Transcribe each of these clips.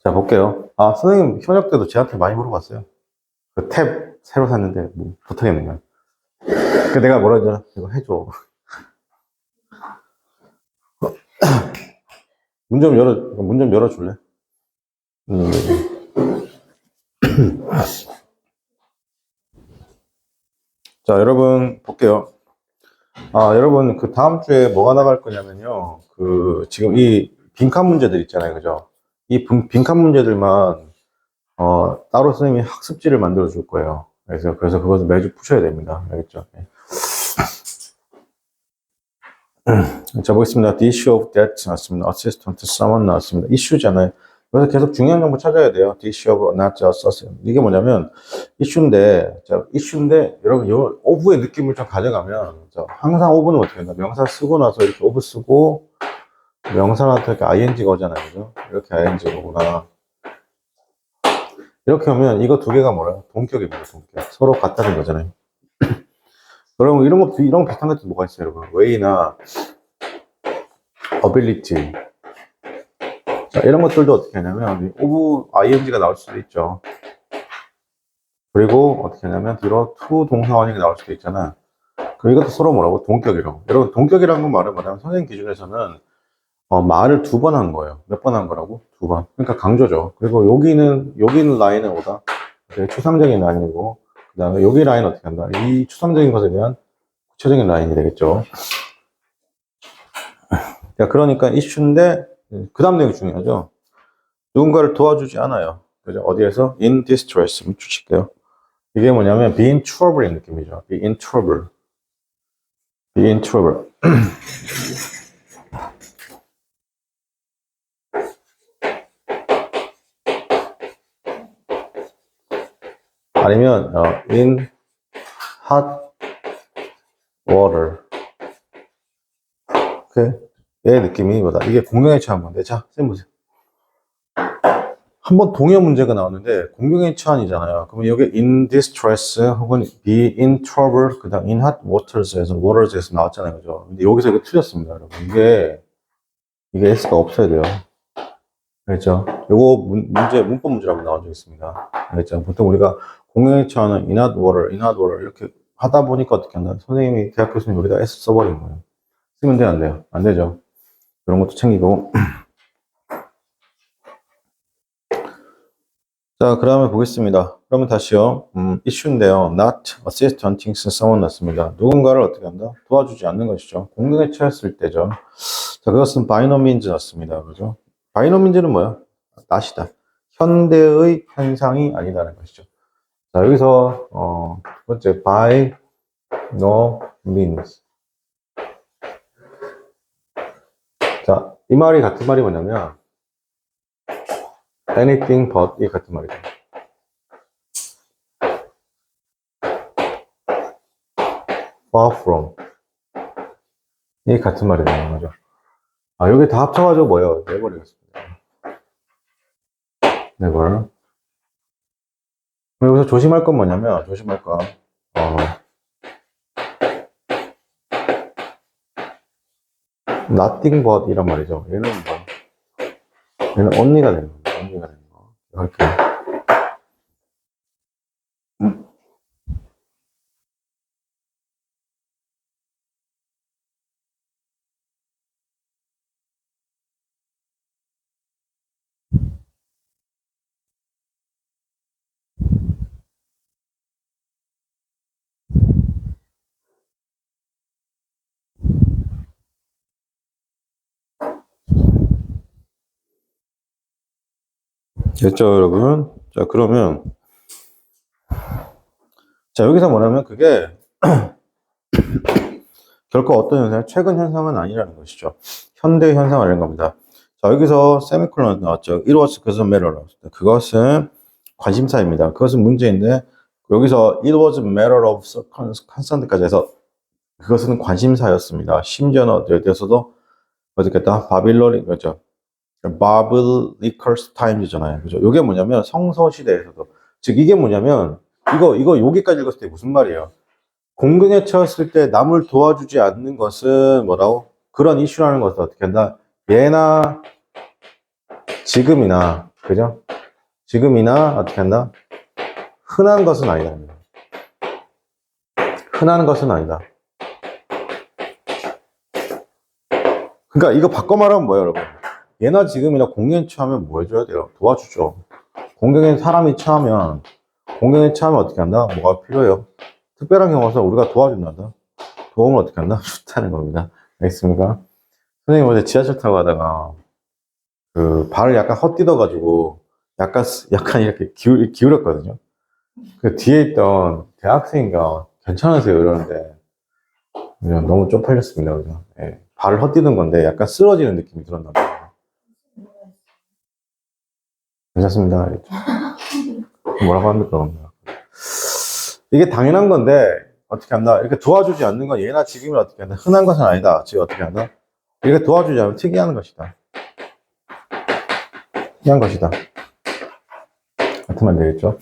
자, 볼게요. 아, 선생님 현역 때도 저한테 많이 물어봤어요. 그 탭 새로 샀는데 뭐 부탁했는가. 그 내가 뭐라 했잖아. 이거 해줘. 문 좀 열어줄래? 음. 자, 여러분 볼게요. 아, 여러분 그 다음 주에 뭐가 나갈 거냐면요. 그 지금 이 빈칸 문제들 있잖아요, 그죠? 이 빈칸 문제들만 따로 선생님이 학습지를 만들어 줄 거예요. 그래서 그것을 매주 푸셔야 됩니다. 알겠죠? 네. 자, 보겠습니다. The issue of debt 나왔습니다. Assistant to someone 나왔습니다. issue잖아요. 그래서 계속 중요한 정보 찾아야 돼요. The issue of not just assistant. 이게 뭐냐면, issue인데, 여러분, 요 of의 느낌을 좀 가져가면, 항상 of는 어떻게 한다? 명사 쓰고 나서 이렇게 of 쓰고, 명사한테 이렇게 ing가 오잖아요. 그죠? 이렇게 ing가 오구나. 이렇게 하면 이거 두 개가 뭐라? 동격입니다, 동격. 서로 같다는 거잖아요. 그럼 이런 거 비슷한 것도 뭐가 있어요, 여러분? way나 ability. 자, 이런 것들도 어떻게 하냐면, of ing가 나올 수도 있죠. 그리고 어떻게 하냐면, 뒤로 to 동사원이 나올 수도 있잖아. 그럼 이것도 서로 뭐라고? 동격이라고. 여러분, 동격이라는 건 말은 뭐냐면, 선생님 기준에서는, 말을 두 번 한 거예요. 몇 번 한 거라고? 두 번. 그러니까 강조죠. 그리고 여기는 라인은 뭐다? 추상적인 라인이고, 그 다음에 여기 라인 어떻게 한다? 이 추상적인 것에 대한 구체적인 라인이 되겠죠. 자, 그러니까 이슈인데, 그 다음 내용이 중요하죠. 누군가를 도와주지 않아요. 그죠? 어디에서? in distress. 밑줄 칠게요. 이게 뭐냐면, be in trouble의 느낌이죠. be in trouble. be in trouble. 아니면, in hot water. 오케이? 얘의 느낌이 뭐다? 이게 공룡에 처한 건데. 자, 쌤 보세요. 한번 동요 문제가 나왔는데 공룡에 처한이잖아요. 그러면 여기 in distress 혹은 be in trouble 그 다음 in hot waters에서 나왔잖아요. 그죠? 근데 여기서 이거 틀렸습니다, 여러분. 이게 S가 없어야 돼요. 알겠죠? 요거 문법 문제라고 나온 적 있습니다. 알겠죠? 보통 우리가 공룡에 처하는 in hot water 이렇게 하다 보니까 어떻게 한다? 선생님이 대학 교수님 여기다 S 써버린 거예요. 쓰면 돼요, 안 돼요? 안 되죠? 그런 것도 챙기고. 자, 그 다음에 보겠습니다. 그러면 다시요. issue인데요. not assisting someone 났습니다. 누군가를 어떻게 한다? 도와주지 않는 것이죠. 공격에 처했을 때죠. 자, 그것은 by no means 났습니다. 그죠? by no means는 뭐야? not이다. 현대의 현상이 아니다는 것이죠. 자, 여기서, 두 번째, by no means. 자, 이 말이 같은 말이 뭐냐면, anything but 이 같은 말이죠. far from. 이 같은 말이 되는 거죠. 아, 여기 다 합쳐가지고 뭐예요? 내버리겠습니다. 내버. 여기서 조심할 건 뭐냐면, nothing but 이란 말이죠. 얘는 only가 되는 거예요. only가 되는 거. 이렇게. 됐죠, 여러분? 자, 그러면, 자, 여기서 뭐냐면 그게, 결코 어떤 현상, 최근 현상은 아니라는 것이죠. 현대 현상을 이런 겁니다. 자, 여기서 세미콜론 나왔죠. It was 그것은 matter. 그것은 관심사입니다. 그것은 문제인데, 여기서 it was a matter of concern까지 해서 그것은 관심사였습니다. 심지어는 어디에서도 어떻겠다? 바빌론이, 그죠? 바블리커스 타임즈잖아요. 그죠? 이게 뭐냐면 성서시대에서도. 즉, 이게 뭐냐면, 이거 여기까지 읽었을 때 무슨 말이에요? 공경에 처했을 때 남을 도와주지 않는 것은 뭐라고? 그런 이슈라는 것을 어떻게 한다? 예나 지금이나, 그죠? 지금이나 어떻게 한다? 흔한 것은 아니다. 흔한 것은 아니다. 그러니까 이거 바꿔 말하면 뭐예요, 여러분? 예나 지금이나 공경에 처하면 뭐 해줘야 돼요? 도와주죠. 공경에 사람이 처하면, 공경에 처하면 어떻게 한다? 뭐가 필요해요? 특별한 경우라서 우리가 도와준다. 도움을 어떻게 한다? 좋다는 겁니다. 알겠습니까? 선생님 어제 지하철 타고 가다가 그 발을 약간 헛디뎌가지고 약간 이렇게 기울였거든요. 그 뒤에 있던 대학생인가 괜찮으세요? 이러는데 그냥 너무 쪽팔렸습니다. 그죠? 예. 발을 헛디딘 건데 약간 쓰러지는 느낌이 들었나 봐요. 괜찮습니다. 뭐라고 합니까? 이게 당연한 건데 어떻게 한다? 이렇게 도와주지 않는 건 예나 지금이나 어떻게 한다? 흔한 것은 아니다. 즉 어떻게 한다? 이렇게 도와주지 않으면 특이한 것이다. 특이한 것이다. 같으면 안 되겠죠?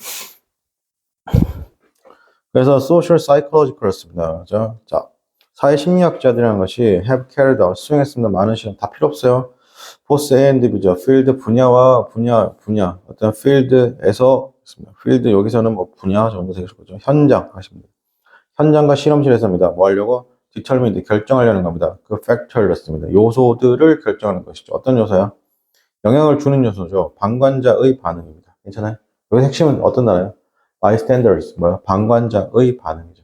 그래서 social psychological였습니다. 자, 사회심리학자들이라는 것이 have carried out, 수행했습니다. 많은 시간 다 필요 없어요. both A and B죠. 필드 분야와 분야 어떤 필드에서 필드 여기서는 뭐 분야 정도 되실 거죠. 현장 하십니다. 현장과 실험실에서입니다. 뭐 하려고? determine 결정하려는 겁니다. 그 factor였습니다. 요소들을 결정하는 것이죠. 어떤 요소야? 영향을 주는 요소죠. 방관자의 반응입니다. 괜찮아요? 여기 핵심은 어떤 단어예요? bystanders, 뭐야? 방관자의 반응이죠.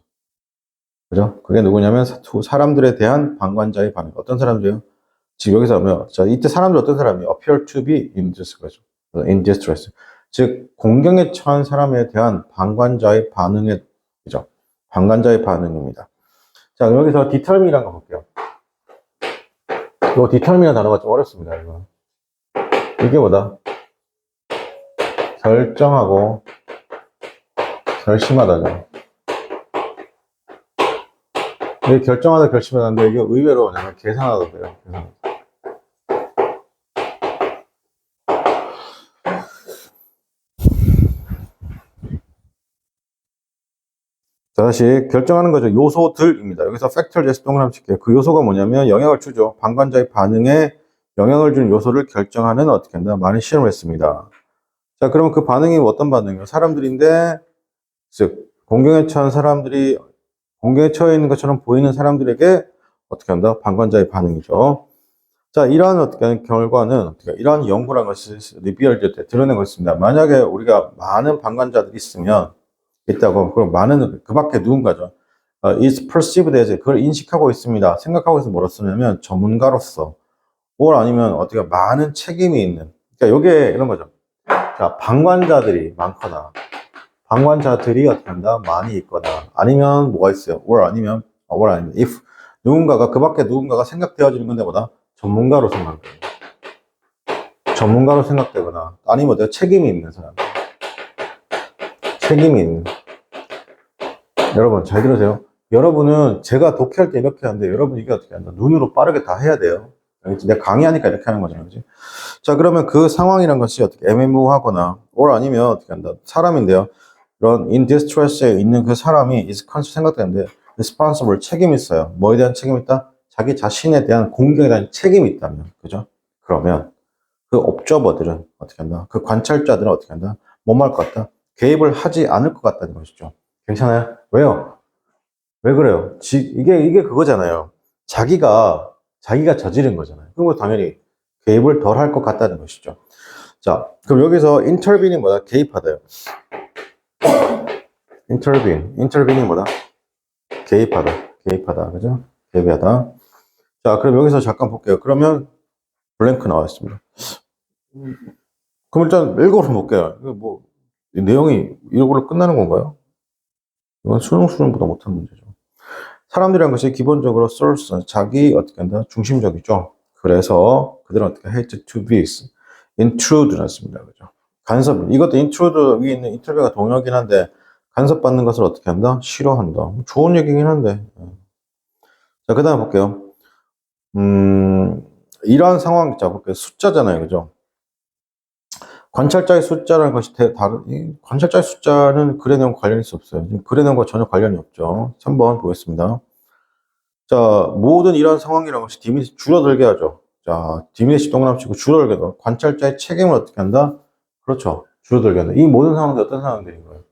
그죠? 그게 누구냐면 사람들에 대한 방관자의 반응. 어떤 사람들이요? 지금 여기서 보면, 자, 이때 사람들 어떤 사람이 appear to be in distress, in distress. 즉, 공경에 처한 사람에 대한 방관자의 반응의, 그죠? 방관자의 반응입니다. 자, 여기서 determine이라는 거 볼게요. 이 determine이라는 단어가 좀 어렵습니다, 이거. 이게 뭐다? 결정하고 결심하다죠. 이게 결정하다 결심하다인데 이게 의외로 내가 계산하던데요. 다시 결정하는 거죠. 요소들입니다. 여기서 factor 예스 동그라미 칠게요. 그 요소가 뭐냐면 영향을 주죠. 방관자의 반응에 영향을 주는 요소를 결정하는 어떻게 한다? 많이 실험을 했습니다. 자, 그러면 그 반응이 어떤 반응이에요? 사람들인데, 즉 공경에 처한 사람들이 공경에 처해 있는 것처럼 보이는 사람들에게 어떻게 한다? 방관자의 반응이죠. 자, 이러한 어떻게 결과는 이러한 연구라는 것이 리비얼 때 드러낸 것입니다. 만약에 우리가 많은 방관자들이 있다고 그럼 많은 그 밖에 누군가죠. is perceived as 그걸 인식하고 있습니다. 생각하고 있어 뭐로 쓰냐면 전문가로서 or 아니면 어떻게 많은 책임이 있는. 그러니까 요게 이런 거죠. 자, 방관자들이 많거나 방관자들이 어떻게 한다? 많이 있거나 아니면 뭐가 있어요? or 아니면 if 누군가가 그 밖에 누군가가 생각되어지는 건데 보다 전문가로 생각돼요. 전문가로 생각되거나 아니면 내가 책임이 있는 사람. 책임이 있는. 여러분 잘 들으세요. 여러분은 제가 독해할 때 이렇게 하는데 여러분 이게 어떻게 한다? 눈으로 빠르게 다 해야 돼요. 내가 강의하니까 이렇게 하는 거잖아요. 그치? 자, 그러면 그 상황이란 것이 어떻게 애매모호하거나 or 아니면 어떻게 한다? 사람인데요. 그런 in distress에 있는 그 사람이 is conscious 생각되는데 responsible 책임이 있어요. 뭐에 대한 책임이 있다? 자기 자신에 대한 공경에 대한 책임이 있다면. 그죠? 그러면 그 옵저버들은 어떻게 한다? 그 관찰자들은 어떻게 한다? 뭐할 것 같다? 개입을 하지 않을 것 같다는 것이죠. 괜찮아요? 왜요? 왜 그래요? 이게 그거잖아요. 자기가 저지른 거잖아요. 그럼 당연히 개입을 덜 할 것 같다는 것이죠. 자, 그럼 여기서 intervening 뭐다? 개입하다요. intervening 뭐다? 개입하다. 그죠? 개입하다. 자, 그럼 여기서 잠깐 볼게요. 그러면 블랭크 나와 있습니다. 그럼 일단 읽어서 볼게요. 이거 뭐, 이 내용이 이걸로 끝나는 건가요? 이건 수능보다 못한 문제죠. 사람들이란 것이 기본적으로 source, 자기 어떻게 한다? 중심적이죠. 그래서 그들은 어떻게 hate to be intrude 했습니다. 그죠? 간섭. 이것도 intrude 위에 있는 인터뷰가 동요긴 한데 간섭받는 것을 어떻게 한다? 싫어한다. 좋은 얘기긴 한데. 자, 그 다음에 볼게요. 이러한 상황, 자, 볼게요. 숫자잖아요. 그죠? 관찰자의 숫자라는 것이 관찰자의 숫자는 글의 내용과 관련이 없어요. 글의 내용과 전혀 관련이 없죠. 3번 보겠습니다. 자, 모든 이러한 상황이라는 것이 디밋이 줄어들게 하죠. 자, 디미니시 동그라미 치고 줄어들게 관찰자의 책임을 어떻게 한다? 그렇죠. 줄어들게 한다. 이 모든 상황들이 어떤 상황들인 거예요?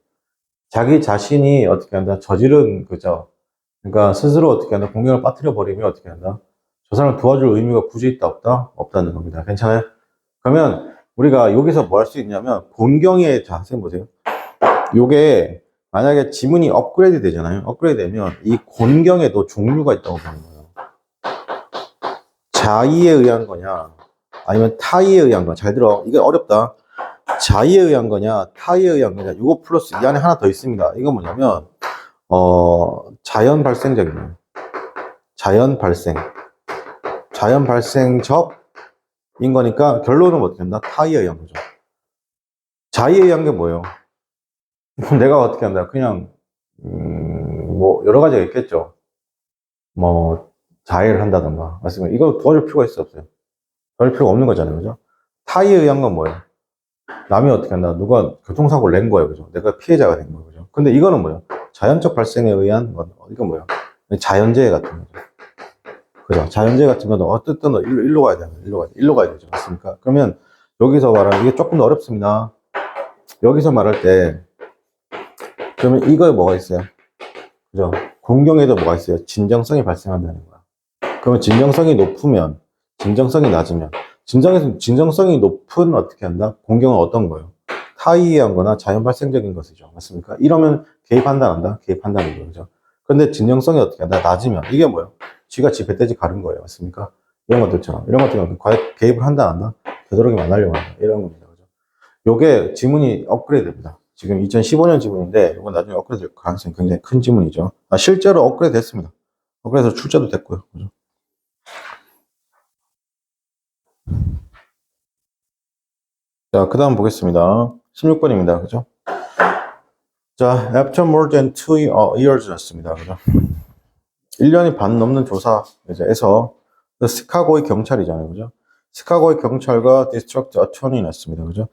자기 자신이 어떻게 한다? 저지른, 그죠? 그러니까 스스로 어떻게 한다? 공경을 빠뜨려 버리면 어떻게 한다? 저 사람을 도와줄 의미가 굳이 있다, 없다? 없다는 겁니다. 괜찮아요? 그러면 우리가 여기서 뭐 할 수 있냐면, 본경의, 자, 선생님 보세요. 요게, 만약에 지문이 업그레이드 되잖아요. 업그레이드 되면 이 곤경에도 종류가 있다고 보는 거예요. 자의에 의한 거냐, 아니면 타의에 의한 거냐. 잘 들어. 이게 어렵다. 자의에 의한 거냐, 타의에 의한 거냐. 이거 플러스 이 안에 하나 더 있습니다. 이거 뭐냐면, 자연 발생적이네요. 자연 발생. 자연 발생적인 거니까 결론은 어떻게 한다? 타의에 의한 거죠. 자의에 의한 게 뭐예요? 내가 어떻게 한다? 그냥, 뭐, 여러 가지가 있겠죠. 뭐, 자해를 한다던가. 맞습니다. 이거 도와줄 필요가 있어, 없어요? 도와줄 필요가 없는 거잖아요. 그죠? 타의에 의한 건 뭐예요? 남이 어떻게 한다? 누가 교통사고를 낸 거예요. 그죠? 내가 피해자가 된 거예요. 그죠? 근데 이거는 뭐예요? 자연적 발생에 의한, 이건 뭐예요? 자연재해 같은 거죠. 그죠? 자연재해 같은 거는 어쨌든 일로 가야 되는 거예요. 일로 가야 되죠. 맞습니까? 그러면 여기서 말하는, 이게 조금 더 어렵습니다. 여기서 말할 때, 그러면 이거에 뭐가 있어요? 그죠? 공경에도 뭐가 있어요? 진정성이 발생한다는 거야. 그러면 진정성이 높으면, 진정성이 낮으면, 진정성이 높은 어떻게 한다? 공경은 어떤 거예요? 타의에 한 거나 자연 발생적인 것이죠. 맞습니까? 이러면 개입한다, 한다? 개입한다는 거죠. 그런데 진정성이 어떻게 한다? 낮으면, 이게 뭐예요? 쥐가 지 뱃돼지 가른 거예요. 맞습니까? 이런 것들처럼. 이런 것들은 과연 개입을 한다, 한다? 되도록이면 안 하려고 한다. 이런 겁니다. 그죠? 요게 지문이 업그레이드 됩니다. 지금 2015년 지문인데, 이건 나중에 업그레이드 될 가능성이 굉장히 큰 지문이죠. 실제로 업그레이드 됐습니다. 업그레이드 출제도 됐고요. 그죠? 자, 그 다음 보겠습니다. 16번입니다. 그죠? 자, after more than 2 years 였습니다. 그죠? 1년이 반 넘는 조사에서 시카고의 경찰이잖아요. 그죠? 시카고의 경찰과 디스트럭트 어토니 냈습니다. 그죠?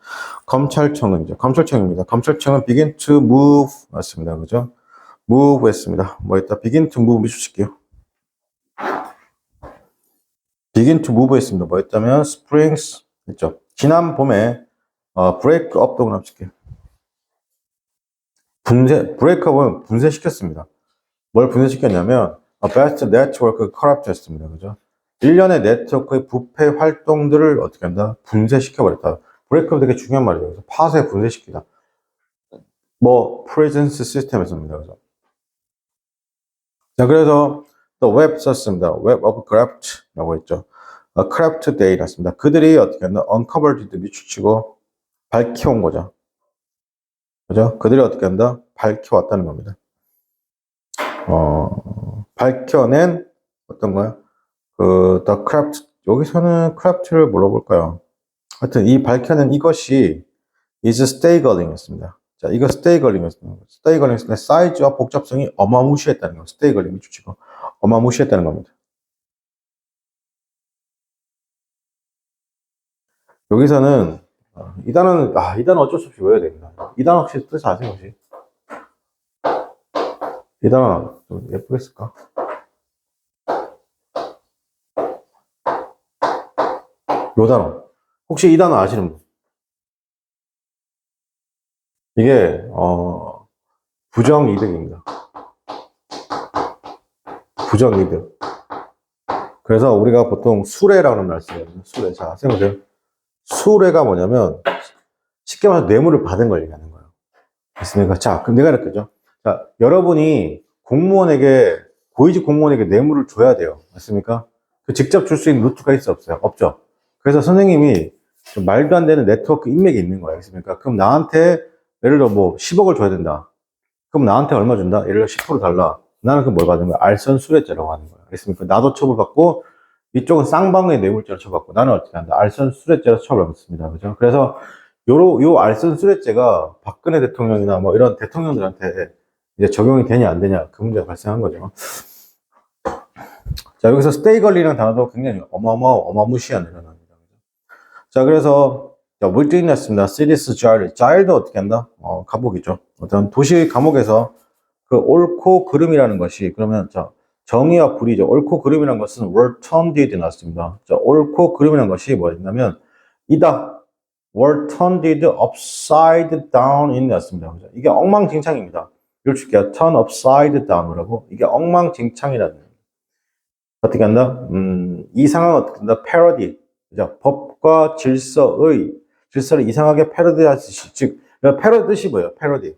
검찰청은이죠. 검찰청입니다. 검찰청은 begin to move 였습니다. 그죠? move 했습니다. 뭐 했다? begin to move 미주칠게요. begin to move 했습니다. 뭐 했다면 springs 했죠. 지난 봄에 break up 동그라미 칠게요. break up은 분쇄시켰습니다. 뭘 분쇄시켰냐면 best network corrupt 했습니다. 그죠? 일련의 네트워크의 부패 활동들을 어떻게 한다? 분쇄시켜버렸다. 브레이크업 되게 중요한 말이에요. 그래서 파쇄, 분쇄시키다. 뭐, presence 시스템에서입니다. 그죠? 자, 그래서 또 웹 썼습니다. Web of Craft라고 했죠. Craft Day라 습니다. 그들이 어떻게 한다? Uncovered 미추치고 밝혀온 거죠. 그죠? 그들이 어떻게 한다? 밝혀왔다는 겁니다. 밝혀낸 어떤 거야? The craft, 여기서는 craft를 물어볼까요? 하여튼, 이 밝혀낸 이것이 is staggering 였습니다. 자, 이거 staggering 였습니다. staggering 였습니다. 사이즈와 복잡성이 어마무시했다는 거. staggering 주치고 어마무시했다는 겁니다. 여기서는, 이 단어는 어쩔 수 없이 외워야 됩니다. 이 단어 혹시 뜻이 아세요, 혹시? 이 단어 좀 예쁘게 쓸까? 요 단어. 혹시 이 단어 아시는 분? 이게, 부정이득입니다. 부정이득. 그래서 우리가 보통 수뢰라는 말 쓰거든요. 수뢰. 자, 생각해보세요. 수뢰가 뭐냐면, 쉽게 말해서 뇌물을 받은 걸 얘기하는 거예요. 됐습니까? 자, 그럼 내가 이렇게 죠. 자, 여러분이 고위직 공무원에게 뇌물을 줘야 돼요. 맞습니까? 그 직접 줄 수 있는 루트가 있어, 없어요? 없죠. 그래서 선생님이 말도 안 되는 네트워크 인맥이 있는 거예요. 알겠습니까? 그럼 나한테 예를 들어 뭐 10억을 줘야 된다. 그럼 나한테 얼마 준다? 예를 들어 10% 달라. 나는 그럼 뭘 받는 거야? 알선수뢰죄라고 하는 거예요. 알겠습니까? 나도 처벌받고 이쪽은 쌍방의 뇌물죄로 처벌받고 나는 어떻게 한다? 알선수뢰죄로 처벌받습니다. 그죠? 그래서 요 알선수뢰죄가 박근혜 대통령이나 뭐 이런 대통령들한테 이제 적용이 되냐 안 되냐 그 문제가 발생한 거죠. 자, 여기서 스테이걸리라는 단어도 굉장히 어마무시한 단어입니다. 자, 그래서 물질이 났습니다. 시리스 자일도 어떻게 한다? 감옥이죠. 어떤 도시 감옥에서 그 옳고 그름이라는 것이 그러면 자 정의와 불이죠. 옳고 그름이라는 것은 were turned 나왔습니다. 자, 옳고 그름이라는 것이 뭐였냐면 이다. were turned upside down 나왔습니다. 이게 엉망진창입니다. 이걸 줄게요. turn upside down이라고. 이게 엉망진창이라는 거예요. 어떻게 한다? 이 상황은 어떻게 한다? parody. 그죠? 법과 질서를 이상하게 패러디하듯이, 즉, 패러디 뜻이 뭐예요? 패러디.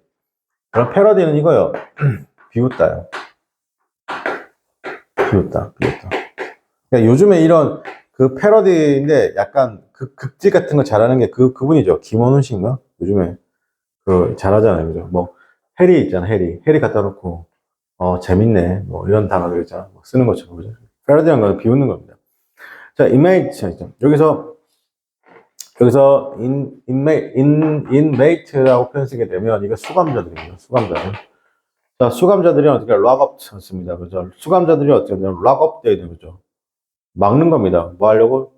그럼 패러디는 이거요. 비웃다요. 비웃다. 그러니까 요즘에 이런 그 패러디인데 약간 그 극지 같은 거 잘하는 게 그분이죠. 김원훈 씨인가? 요즘에 그 잘하잖아요. 그죠? 뭐, 해리 있잖아, 해리 갖다 놓고, 재밌네. 뭐, 이런 단어들 있잖아. 쓰는 것처럼. 그죠? 패러디한 건 비웃는 겁니다. 자, 여기서 inmate라고 표현 쓰게 되면 이거 수감자들입니다. 수감자들. 자, 수감자들이 어떻게 락업 쳤습니다. 그죠? 수감자들이 어떻게 되면 락업 되어 있는 거죠. 막는 겁니다. 뭐 하려고?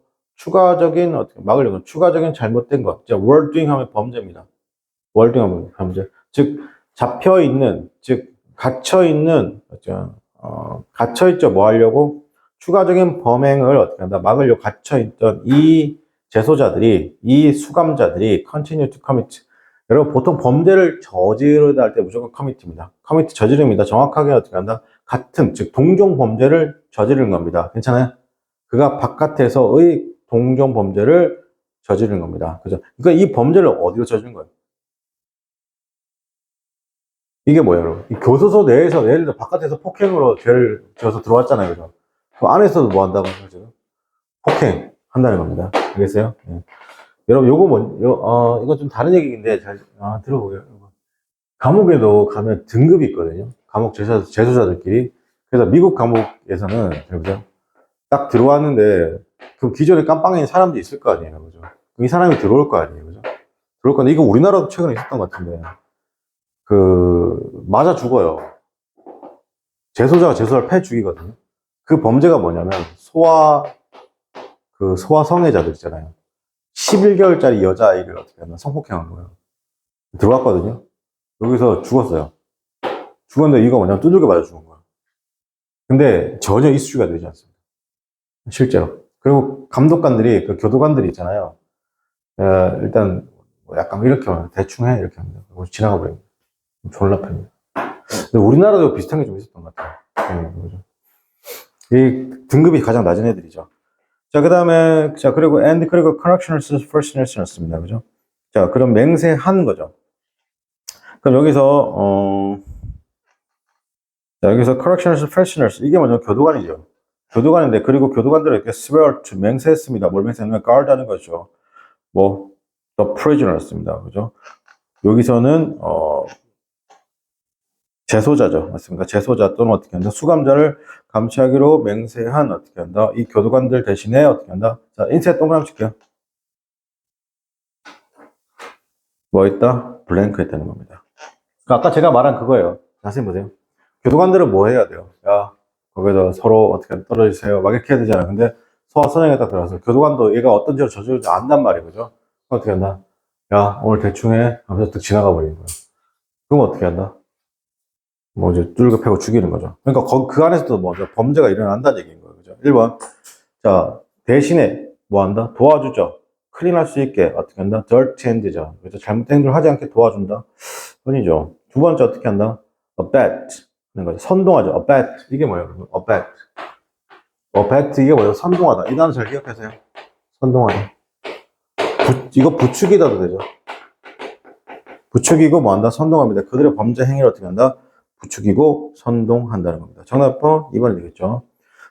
막으려고. 추가적인 잘못된 것. 자, wrongdoing 하면 범죄입니다. wrongdoing 하면 범죄. 즉, 갇혀있죠. 뭐 하려고? 추가적인 범행을 어떻게 한다? 막으려고 갇혀있던 이 수감자들이 continue to commit. 여러분, 보통 범죄를 저지르다 할 때 무조건 commit입니다. commit 저지릅니다. 정확하게 어떻게 한다? 즉, 동종 범죄를 저지르는 겁니다. 괜찮아요? 그가 바깥에서의 동종 범죄를 저지르는 겁니다. 그죠? 그러니까 이 범죄를 어디로 저지른 거예요? 이게 뭐예요, 여러분? 이 교도소 내에서, 예를 들어 바깥에서 폭행으로 죄를 지어서 들어왔잖아요, 그죠? 그 안에서도 뭐 한다고 하죠? 폭행 한다는 겁니다. 알겠어요? 예. 여러분, 이건 좀 다른 얘기인데 들어보게요. 감옥에도 가면 등급이 있거든요. 감옥 재소자들끼리. 그래서 미국 감옥에서는, 여보세요? 딱 들어왔는데, 그 기존에 깜빵인 사람들이 있을 거 아니에요, 그죠? 이 사람이 들어올 거 아니에요, 그죠? 들어올 건데, 이거 우리나라도 최근에 있었던 것 같은데, 맞아 죽어요. 재소자가 재소자를 패 죽이거든요. 그 범죄가 뭐냐면, 소아 성애자들 있잖아요. 11개월짜리 여자아이를 어떻게 하나 성폭행한 거예요. 들어갔거든요. 여기서 죽었어요. 죽었는데 이거 뭐냐면 두들겨 맞아 죽은 거예요. 근데 전혀 이슈가 되지 않습니다. 실제로. 그리고 감독관들이, 그 교도관들이 있잖아요. 일단, 약간 이렇게 대충 해. 이렇게 합니다. 지나가 버립니다. 졸라 팹니다. 근데 우리나라도 비슷한 게 좀 있었던 것 같아요. 그죠? 이 등급이 가장 낮은 애들이죠. 자, 그 다음에, 그리고 correctional freshness였습니다. 그죠? 자, 그럼 맹세한 거죠. 그럼 여기서 correctional freshness, 이게 뭐냐면 교도관이죠. 교도관인데, 그리고 교도관들은 이렇게 swear to 맹세했습니다. 뭘 맹세했냐면 guard 하는 거죠. the prisoner였습니다. 그죠? 여기서는, 재소자죠. 맞습니까? 재소자 또는 어떻게 한다? 수감자를 감시하기로 맹세한 어떻게 한다? 이 교도관들 대신에 어떻게 한다? 자, 인쇄 동그라미 칠게요. 뭐 있다? 블랭크 했다는 겁니다. 아까 제가 말한 그거예요. 자세히 보세요. 교도관들은 뭐 해야 돼요? 야, 거기다 서로 어떻게 떨어지세요? 막 이렇게 해야 되잖아요. 근데 소아선행에다 들어가서 교도관도 얘가 어떤 죄를 저지르는지 안단 말이에요. 그죠? 어떻게 한다? 야, 오늘 대충 해. 하면서 득 지나가 버리는 거예요. 그럼 어떻게 한다? 뭐 이제 뚫고 패고 죽이는 거죠. 그러니까 그 안에서도 뭐 범죄가 일어난다는 얘기인 거예요. 그죠? 1번. 자, 대신에 뭐 한다? 도와주죠. 클린할 수 있게 어떻게 한다? dirty hand죠. 그래서 잘못된 행동을 하지 않게 도와준다. 뿐이죠. 두 번째 어떻게 한다? abet 하는 거죠. 선동하죠. abet. 이게 뭐예요? abet. abet 이게 뭐예요? 선동하다. 이 단어 잘 기억하세요. 선동하다. 이거 부추기다도 되죠. 부추기고 뭐 한다? 선동합니다. 그들의 범죄 행위를 어떻게 한다? 부추기고 선동한다는 겁니다. 정답은 2번이 되겠죠.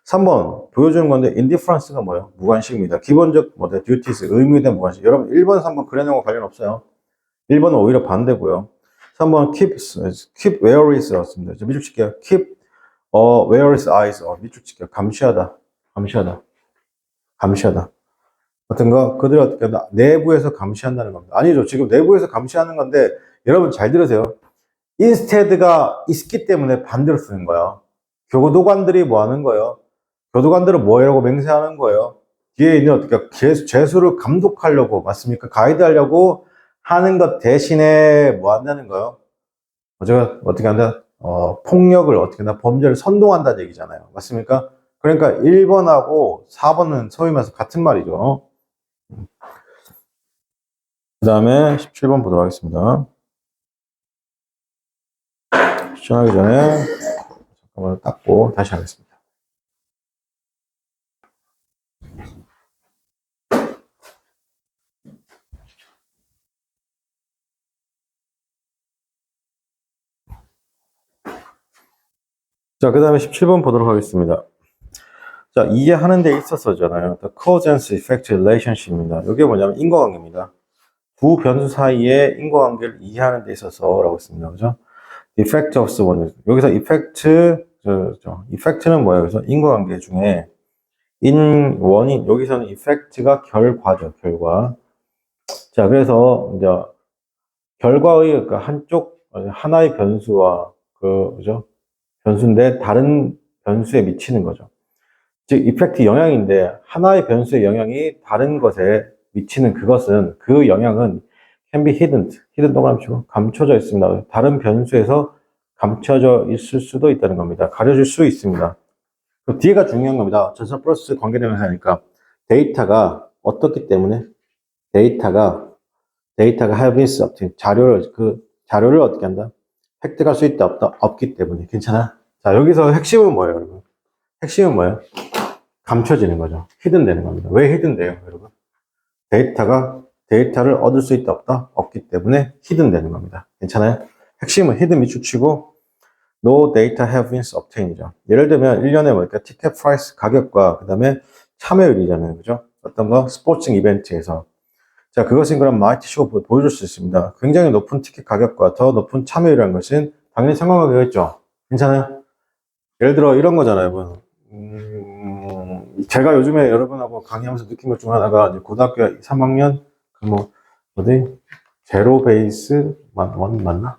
3번 보여주는 건데 indifference가 뭐예요? 무관심입니다. 기본적 duties 의무에 대한 무관심. 여러분 1번, 3번 그런 내용과 관련 없어요. 1번은 오히려 반대고요. 3번 keep where is 였습니다. 밑줄 칠게요. keep where is eyes. 밑줄 칠게요. 감시하다. 어떤 거 그들이 어떻게 한다? 내부에서 감시한다는 겁니다. 아니죠. 지금 내부에서 감시하는 건데 여러분 잘 들으세요. instead가 있기 때문에 반대로 쓰는 거야. 교도관들이 뭐 하는 거예요? 교도관들은 뭐라고 맹세하는 거예요? 뒤에 있는 어떻게 죄수를 감독하려고 맞습니까? 가이드하려고 하는 것 대신에 뭐 한다는 거예요? 어떻게 한다? 폭력을 어떻게 나 범죄를 선동한다는 얘기잖아요. 맞습니까? 그러니까 1번하고 4번은 소위 말해서 같은 말이죠. 그 다음에 17번 보도록 하겠습니다. 시작하기 전에 잠깐만 닦고 다시 하겠습니다. 자, 그 다음에 17번 보도록 하겠습니다. 자, 이해하는 데 있어서잖아요. The cause and effect relationship입니다. 이게 뭐냐면 인과관계입니다. 두 변수 사이의 인과관계를 이해하는 데 있어서라고 했습니다. 그죠? effect of one. 여기서 effect는 뭐예요? 그래서 인과관계 중에 원인, 여기서는 effect가 결과죠, 결과. 자, 그래서 이제 결과의, 그러니까 하나의 변수와 그죠? 변수인데 다른 변수에 미치는 거죠. 즉, 이펙트 영향인데 하나의 변수의 영향이 다른 것에 미치는 그것은 그 영향은 can be hidden 동그라미 치고 감춰져 있습니다. 다른 변수에서 감춰져 있을 수도 있다는 겁니다. 가려질 수 있습니다. 그 뒤가 중요한 겁니다. 전선 플러스 관계대명사니까 데이터가 어떻기 때문에 데이터가 have is obtained 자료를 어떻게 한다? 획득할 수 있다 없다 없기 때문에 괜찮아. 자, 여기서 핵심은 뭐예요, 여러분? 핵심은 뭐예요? 감춰지는 거죠. 히든되는 겁니다. 왜 히든돼요, 여러분? 데이터를 얻을 수 있다 없다 없기 때문에 히든되는 겁니다. 괜찮아요? 핵심은 히든 밑줄치고 no data have been obtained이죠. 예를 들면 1년에 뭐니까 티켓 프라이스 가격과 그 다음에 참여율이잖아요, 그죠? 어떤 거 스포츠 이벤트에서 자, 그것은 그럼 마이티쇼가 보여줄 수 있습니다. 굉장히 높은 티켓 가격과 더 높은 참여율이라는 것은 당연히 상관관계겠죠. 괜찮아요? 예를 들어 이런 거잖아요, 여러분. 제가 요즘에 여러분하고 강의하면서 느낀 것 중 하나가 이제 고등학교 3학년 어디 제로 베이스 원 맞나?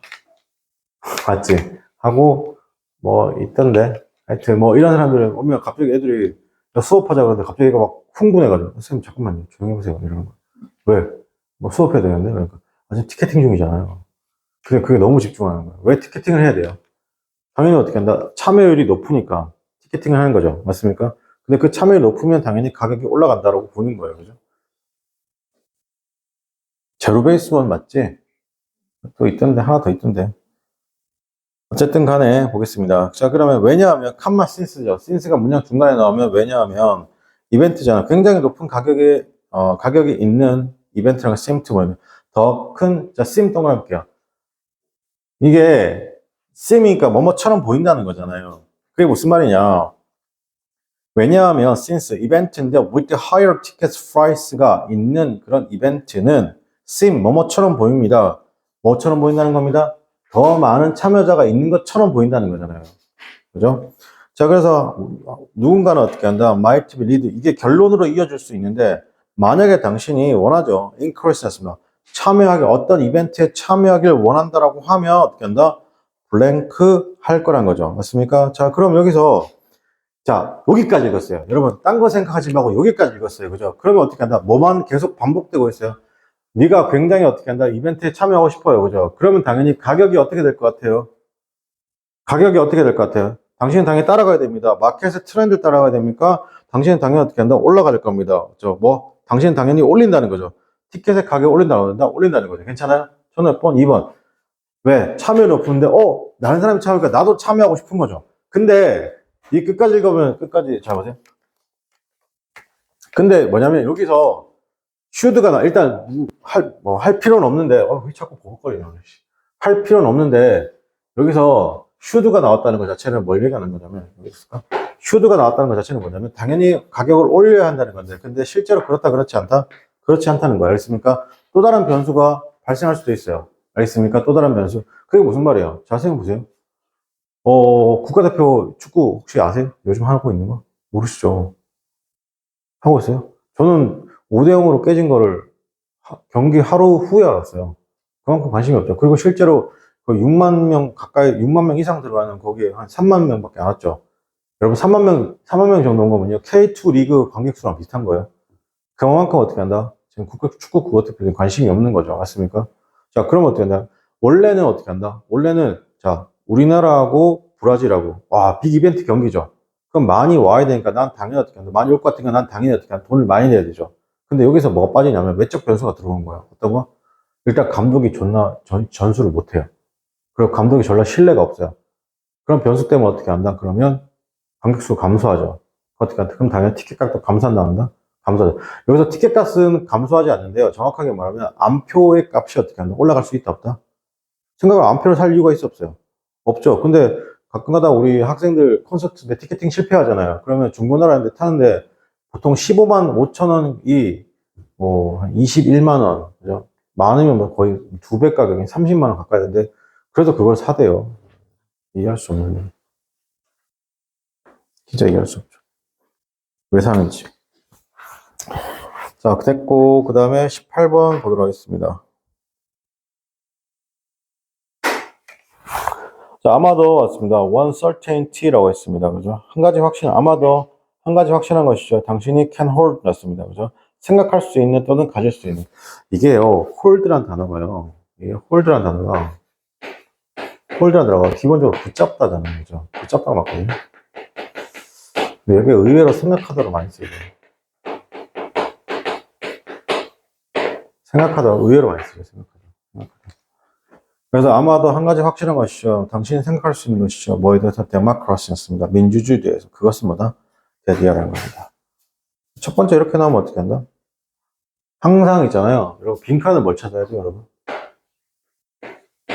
맞지? 하고 뭐 있던데 하여튼 뭐 이런 사람들은 오면 갑자기 애들이 수업하자 그러는데 갑자기 얘가 막 흥분해가지고 선생님 잠깐만요 조용히 해보세요 이러는 거. 왜? 뭐 수업해야 되는데? 그러니까 아직 티켓팅 중이잖아요. 그게 너무 집중하는 거예요. 왜 티켓팅을 해야 돼요? 당연히 어떻게 한다? 참여율이 높으니까 티켓팅을 하는 거죠. 맞습니까? 근데 그 참여율이 높으면 당연히 가격이 올라간다라고 보는 거예요. 그죠? 제로 베이스 원 맞지? 또 있던데, 하나 더 있던데. 어쨌든 간에 보겠습니다. 자, 그러면 왜냐하면, 칸마 신스죠. 신스가 문장 중간에 나오면 왜냐하면, 이벤트잖아. 굉장히 높은 가격이 있는 이벤트랑 심트 뭐냐면, 더 큰, 자, 심 동그라미 볼게요. 이게, 심이니까 뭐뭐처럼 보인다는 거잖아요. 그게 무슨 말이냐. 왜냐하면 since 이벤트인데 with the higher ticket price가 있는 그런 이벤트는 seem 뭐뭐처럼 보입니다. 뭐처럼 보인다는 겁니다. 더 많은 참여자가 있는 것처럼 보인다는 거잖아요. 그죠? 자, 그래서 누군가는 어떻게 한다? might be lead. 이게 결론으로 이어질 수 있는데 만약에 당신이 원하죠. increase 했습니다. 어떤 이벤트에 참여하길 원한다라고 하면 어떻게 한다? blank 할 거란 거죠. 맞습니까? 자, 그럼 여기서 자, 여기까지 읽었어요. 여러분, 딴 거 생각하지 말고 여기까지 읽었어요. 그죠? 그러면 어떻게 한다? 뭐만 계속 반복되고 있어요. 네가 굉장히 어떻게 한다? 이벤트에 참여하고 싶어요. 그죠? 그러면 당연히 가격이 어떻게 될 것 같아요? 가격이 어떻게 될 것 같아요? 당신은 당연히 따라가야 됩니다. 마켓의 트렌드를 따라가야 됩니까? 당신은 당연히 어떻게 한다? 올라갈 겁니다. 당신은 당연히 올린다는 거죠. 티켓의 가격 올린다는 거죠. 올린다는 거죠. 괜찮아요? 저는 2번. 왜? 참여율 높은데, 다른 사람이 참여하니까 나도 참여하고 싶은 거죠. 근데, 이 끝까지 읽으면 끝까지 잘 보세요. 근데 뭐냐면 여기서 should가 일단 할 필요는 없는데 왜 자꾸 버벅거리냐. 할 필요는 없는데 여기서 should가 나왔다는 것 자체는 뭘 얘기하는 거냐면 여기 있을까? should가 나왔다는 것 자체는 뭐냐면 당연히 가격을 올려야 한다는 건데 근데 실제로 그렇다 그렇지 않다? 그렇지 않다는 거예요. 알겠습니까? 또 다른 변수가 발생할 수도 있어요. 알겠습니까? 또 다른 변수. 그게 무슨 말이에요? 자, 생각해 보세요. 국가대표 축구 혹시 아세요? 요즘 하고 있는 거? 모르시죠? 하고 있어요? 저는 5대0으로 깨진 거를 경기 하루 후에 알았어요. 그만큼 관심이 없죠. 그리고 실제로 그 6만 명 가까이, 6만 명 이상 들어가는 거기에 한 3만 명밖에 안 왔죠. 여러분 3만 명 정도인 거면요. K2 리그 관객수랑 비슷한 거예요. 그만큼 어떻게 한다? 지금 축구 국가대표에 관심이 없는 거죠. 맞습니까? 자, 그럼 어떻게 한다? 원래는 어떻게 한다? 원래는, 자, 우리나라하고 브라질하고, 와, 빅 이벤트 경기죠. 그럼 많이 와야 되니까 난 당연히 어떻게 한다. 많이 올 것 같으니까 난 당연히 어떻게 한다. 돈을 많이 내야 되죠. 근데 여기서 뭐가 빠지냐면 외적 변수가 들어오는 거예요. 어떤 거? 일단 감독이 전술을 못해요. 그리고 감독이 전혀 신뢰가 없어요. 그럼 변수 때문에 어떻게 한다? 그러면 관객 수 감소하죠. 어떻게 한다? 그럼 당연히 티켓 값도 감소한다. 감소하죠. 여기서 티켓 값은 감소하지 않는데요. 정확하게 말하면 암표의 값이 어떻게 한다? 올라갈 수 있다 없다? 생각을 암표를 살 이유가 있어 없어요? 없죠. 근데 가끔가다 우리 학생들 콘서트 티켓팅 실패하잖아요. 그러면 중고나라인데 타는데 보통 15만 5천 원이 뭐 21만 원, 그죠? 많으면 뭐 거의 2배 가격인 30만 원 가까이 되는데 그래도 그걸 사대요. 이해할 수 없는 일. 진짜 이해할 수 없죠. 왜 사는지. 자, 됐고 그 다음에 18번 보도록 하겠습니다. 자, 아마도 왔습니다. One certainty라고 했습니다. 그죠? 아마도 한 가지 확신한 것이죠. 당신이 can hold 였습니다. 그죠? 생각할 수 있는 또는 가질 수 있는. 이게요, hold란 단어가요. 이게 hold란 단어가 기본적으로 붙잡다잖아요. 그죠? 붙잡다가 맞거든요. 근데 여기 의외로 생각하다로 많이 쓰여요. 생각하다 의외로 많이 쓰여요. 생각하다. 그래서 아마도 한 가지 확실한 것이죠. 당신이 생각할 수 있는 것이죠. 뭐에 대해서 데모크라시였습니다. 민주주의에 대해서. 그것은 뭐다? 데디아라는 겁니다. 첫 번째 이렇게 나오면 어떻게 한다? 항상 있잖아요. 여러분 빈칸을 뭘 찾아야 돼요, 여러분?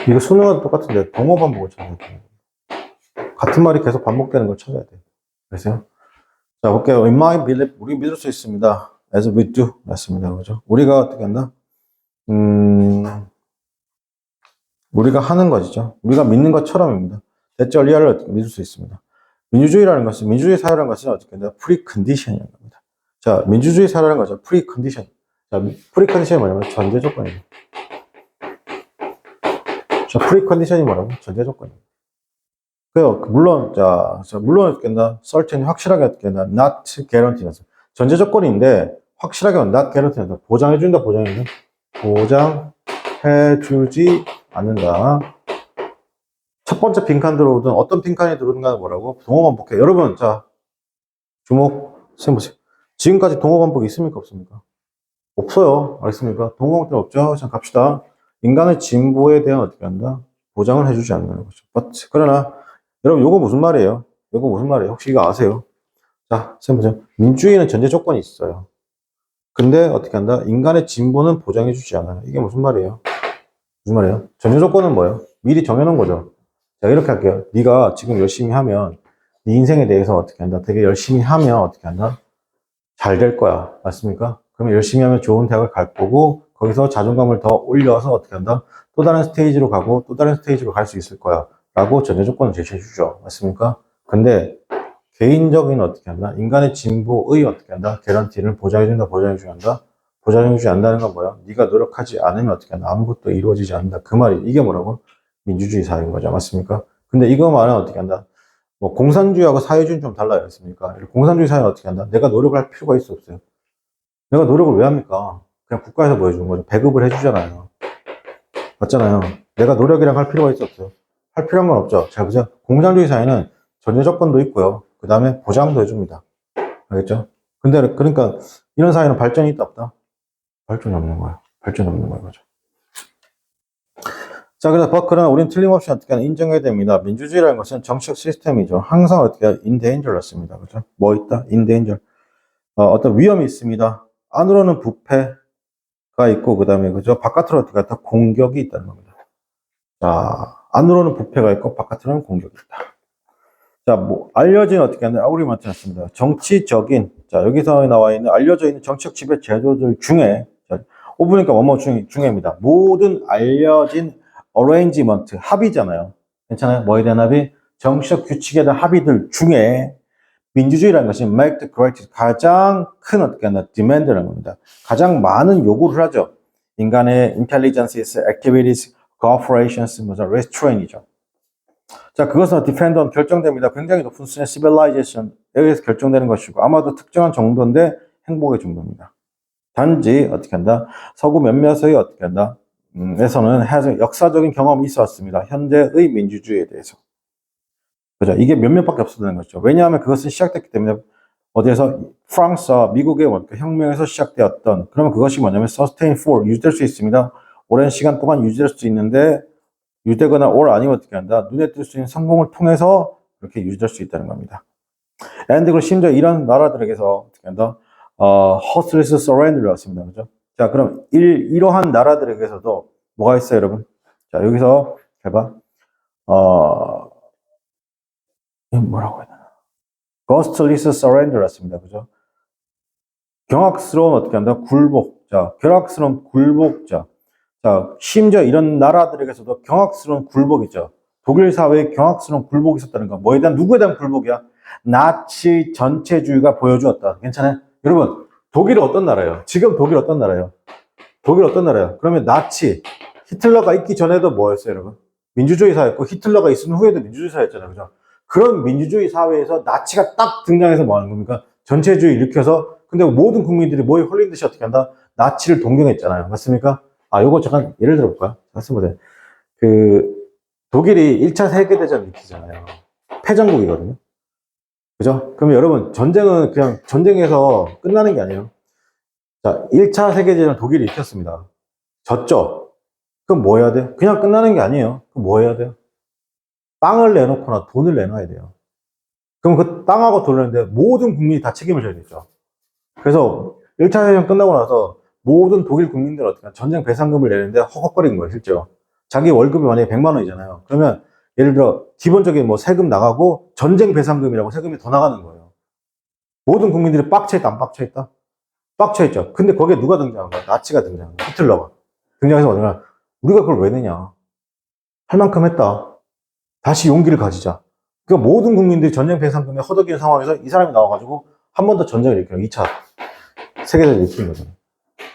이거 수능은 똑같은데 동어 반복을 찾아야 돼요. 같은 말이 계속 반복되는 걸 찾아야 돼요. 그래서요. 자, 볼게요. In my belief, 우리 믿을 수 있습니다. As we do. 맞습니다. 그죠? 우리가 어떻게 한다? 우리가 하는 것이죠. 우리가 믿는 것처럼입니다. 대절 이하를 어떻게 믿을 수 있습니다. 민주주의 사회라는 것은 어떻게 한다? 프리컨디션이라는 겁니다. 자, 민주주의 사회라는 것은 프리컨디션. 자, 프리컨디션이 뭐냐면 전제 조건입니다. 자, 프리컨디션이 뭐라고? 전제 조건입니다. 그래요. 물론, 물론 어떻게 한다? certain, 확실하게 어떻게 한다? not guarantee. 전제 조건인데, 확실하게 not guarantee. 보장해준다, 보장해주지 않는다. 첫 번째 빈칸 들어오든 어떤 빈칸이 들어오든가 뭐라고? 동어 반복해. 여러분, 자, 주목, 선생님 보세요. 지금까지 동어 반복이 있습니까? 없습니까? 없어요. 알겠습니까? 동어 반복이 없죠? 자, 갑시다. 인간의 진보에 대한 어떻게 한다? 보장을 해주지 않는다는 거죠. 그러나, 여러분, 요거 무슨 말이에요? 혹시 이거 아세요? 자, 선생님 보세요. 민주주의는 전제 조건이 있어요. 근데 어떻게 한다? 인간의 진보는 보장해주지 않아요. 이게 무슨 말이에요? 전제 조건은 뭐예요? 미리 정해놓은 거죠. 자, 이렇게 할게요. 네가 지금 열심히 하면 네 인생에 대해서 어떻게 한다? 되게 열심히 하면 어떻게 한다? 잘 될 거야. 맞습니까? 그러면 열심히 하면 좋은 대학을 갈 거고 거기서 자존감을 더 올려서 어떻게 한다? 또 다른 스테이지로 가고 또 다른 스테이지로 갈 수 있을 거야. 라고 전제 조건을 제시해 주죠. 맞습니까? 근데 개인적인 어떻게 한다? 인간의 진보의 어떻게 한다? 개런티를 보장해주지 않는다는 건 뭐야? 네가 노력하지 않으면 어떻게 한다? 아무것도 이루어지지 않는다. 그 말이 이게 뭐라고? 민주주의 사회인 거죠. 맞습니까? 근데 이거 말은 어떻게 한다? 뭐 공산주의하고 사회주의는 좀 달라요. 맞습니까? 공산주의 사회는 어떻게 한다? 내가 노력을 할 필요가 있어 없어요? 내가 노력을 왜 합니까? 그냥 국가에서 보여주는 거죠. 배급을 해주잖아요. 맞잖아요. 내가 노력이랑 할 필요가 있어 없어요? 할 필요한 건 없죠. 자, 그죠? 공산주의 사회는 전제 조건도 있고요. 그 다음에 보장도 해줍니다. 알겠죠? 근데 그러니까 이런 사회는 발전이 있다 없다? 발전이 없는 거예요. 그죠? 자, 그러나 우리는 틀림없이 어떻게 하나 인정해야 됩니다. 민주주의라는 것은 정치적 시스템이죠. 항상 어떻게 in danger였습니다. 그죠? 뭐 있다? in danger. 어떤 위험이 있습니다. 안으로는 부패가 있고, 그 다음에, 그죠? 바깥으로 어떻게 하다 공격이 있다는 겁니다. 자, 안으로는 부패가 있고, 바깥으로는 공격이 있다. 자, 뭐, 알려진 어떻게 하냐? 아우리만트 였습니다. 정치적인, 자, 여기서 나와 있는 알려져 있는 정치적 지배 제도들 중에, 자, 5분이니까 뭐뭐 중에입니다. 모든 알려진 어레인지먼트, 합의잖아요. 괜찮아요? 뭐에 대한 합의? 정치적 규칙에 대한 합의들 중에 민주주의라는 것이 make the greatest, 가장 큰 어떻게 하나 demand라는 겁니다. 가장 많은 요구를 하죠. 인간의 intelligences, activities, cooperations, restraint이죠. 자, 그것은 defend 결정됩니다. 굉장히 높은 수준의 civilization에 의해서 결정되는 것이고 아마도 특정한 정도인데 행복의 정도입니다. 단지 어떻게 한다? 서구 몇몇의 어떻게 한다? 에서는 역사적인 경험이 있었습니다. 현재의 민주주의에 대해서. 그죠? 이게 몇 명밖에 없었다는 거죠. 왜냐하면 그것은 시작됐기 때문에 어디에서 프랑스와 미국의 혁명에서 시작되었던 그러면 그것이 뭐냐면 sustain for 유지될 수 있습니다. 오랜 시간 동안 유지될 수 있는데 유지되거나 or 아니면 어떻게 한다? 눈에 띌 수 있는 성공을 통해서 그렇게 유지될 수 있다는 겁니다. and 그리고 심지어 이런 나라들에게서 어떻게 한다? hostility surrender를 왔습니다. 그죠? 자, 그럼 이러한 나라들에게서도 뭐가 있어요, 여러분? 자, 여기서 해봐. 뭐라고 해야 되나? ghostless surrender를 왔습니다. 그죠? 경악스러운 어떻게 한다? 굴복. 자, 경악스러운 굴복자. 자, 심지어 이런 나라들에게서도 경악스러운 굴복이죠. 독일 사회에 경악스러운 굴복이 있었다는 거. 뭐에 대한, 누구에 대한 굴복이야? 나치 전체주의가 보여주었다. 괜찮아요? 여러분, 독일이 어떤 나라예요? 지금 독일 어떤 나라예요? 독일 어떤 나라예요? 그러면 나치, 히틀러가 있기 전에도 뭐였어요, 여러분? 민주주의 사회였고, 히틀러가 있은 후에도 민주주의 사회였잖아요. 그죠? 그런 민주주의 사회에서 나치가 딱 등장해서 뭐 하는 겁니까? 전체주의 일으켜서, 근데 모든 국민들이 뭐에 홀린 듯이 어떻게 한다? 나치를 동경했잖아요. 맞습니까? 아, 요거 잠깐 예를 들어볼까요? 말씀보다. 독일이 1차 세계대전을 일으키잖아요. 패전국이거든요. 그죠? 그러면 여러분, 전쟁은 그냥 전쟁에서 끝나는 게 아니에요. 자, 1차 세계대전 독일이 일으켰습니다. 졌죠? 그럼 뭐 해야 돼? 그냥 끝나는 게 아니에요. 그럼 뭐 해야 돼요? 땅을 내놓거나 돈을 내놔야 돼요. 그럼 그 땅하고 돈을 내는데 모든 국민이 다 책임을 져야 되죠. 그래서 1차 세계대전 끝나고 나서 모든 독일 국민들 어떻게 전쟁 배상금을 내는데 허걱거린 거예요, 실제로. 자기 월급이 만약에 100만 원이잖아요. 그러면 예를 들어 기본적인 뭐 세금 나가고 전쟁 배상금이라고 세금이 더 나가는 거예요. 모든 국민들이 빡쳐있다, 안 빡쳐있다? 빡쳐있죠. 근데 거기에 누가 등장한 거야? 나치가 등장한 거야. 히틀러가. 등장해서 뭐냐면 우리가 그걸 왜 내냐? 할 만큼 했다. 다시 용기를 가지자. 그러니까 모든 국민들이 전쟁 배상금에 허덕이는 상황에서 이 사람이 나와가지고 한 번 더 전쟁을 일으켜요. 2차 세계대전을 일으킨 거잖아요.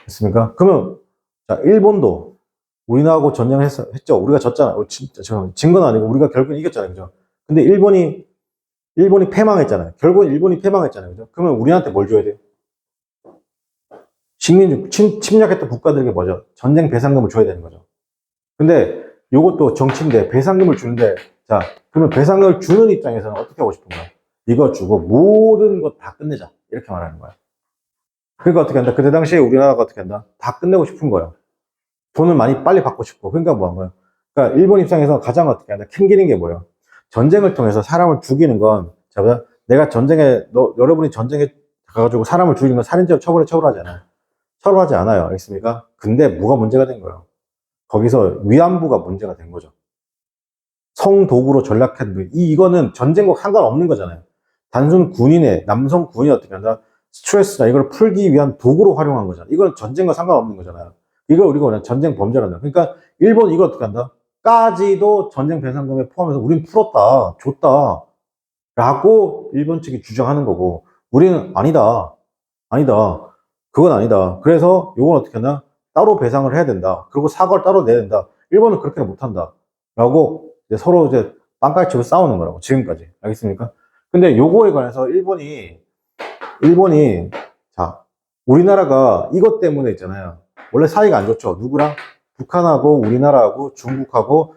됐습니까? 그러면 자, 일본도 우리나라하고 전쟁을 했죠. 우리가 졌잖아요. 진짜 진 건 아니고 우리가 결국은 이겼잖아요. 그죠? 근데 일본이 패망했잖아요. 결국은 일본이 패망했잖아요. 그죠? 그러면 우리한테 뭘 줘야 돼요? 침략했던 국가들에게 뭐죠? 전쟁 배상금을 줘야 되는 거죠. 근데 이것도 정치인데 배상금을 주는데 자, 그러면 배상금을 주는 입장에서는 어떻게 하고 싶은 거야? 이거 주고 모든 것 다 끝내자. 이렇게 말하는 거야. 그러니까 어떻게 한다? 그때 당시에 우리나라가 어떻게 한다? 다 끝내고 싶은 거예요. 돈을 많이 빨리 받고 싶고. 그러니까 뭐 한 거예요? 그러니까 일본 입장에서 가장 어떻게 한다? 캥기는 게 뭐예요? 전쟁을 통해서 사람을 죽이는 건, 자, 내가 여러분이 전쟁에 가가지고 사람을 죽이는 건 살인죄로 처벌하지 않아요. 처벌하지 않아요. 알겠습니까? 근데 뭐가 문제가 된 거예요? 거기서 위안부가 문제가 된 거죠. 성도구로 전락한, 이거는 전쟁과 상관없는 거잖아요. 단순 남성 군인이 어떻게 한다? 스트레스나 이걸 풀기 위한 도구로 활용한 거잖아요. 이건 전쟁과 상관없는 거잖아요. 이걸 우리가 그냥 전쟁 범죄란다. 그러니까 일본 이걸 어떻게 한다? 까지도 전쟁 배상금에 포함해서 우린 풀었다, 줬다 라고 일본 측이 주장하는 거고 우리는 아니다, 그건 아니다. 그래서 이건 어떻게 하나? 따로 배상을 해야 된다. 그리고 사과를 따로 내야 된다. 일본은 그렇게는 못한다 라고 이제 서로 이제 땅깔치고 싸우는 거라고 지금까지. 알겠습니까? 근데 요거에 관해서 일본이 자, 우리나라가 이것 때문에 있잖아요. 원래 사이가 안 좋죠. 누구랑? 북한하고 우리나라하고 중국하고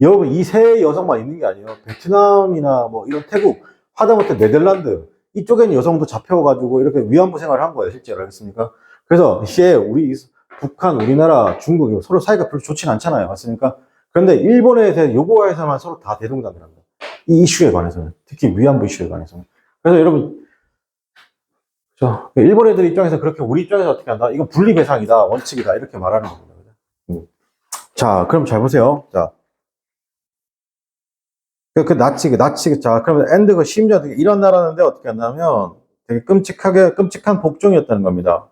여러분 이 세 여성만 있는 게 아니에요. 베트남이나 뭐 이런 태국, 하다못해 네덜란드 이쪽에는 여성도 잡혀가지고 이렇게 위안부 생활을 한 거예요. 실제로. 알겠습니까? 그래서 우리 북한, 우리나라, 중국 서로 사이가 별로 좋진 않잖아요. 맞습니까? 그런데 일본에 대해 요거에서만 서로 다 대동단을 합니다. 이 이슈에 관해서는. 특히 위안부 이슈에 관해서는. 그래서 여러분 일본 애들 입장에서 그렇게 우리 입장에서 어떻게 한다? 이건 분리배상이다, 원칙이다, 이렇게 말하는 겁니다. 자, 그럼 잘 보세요. 자. 자, 그러면 엔드가 심지어 이런 나라인데 어떻게 한다면 되게 끔찍한 복종이었다는 겁니다.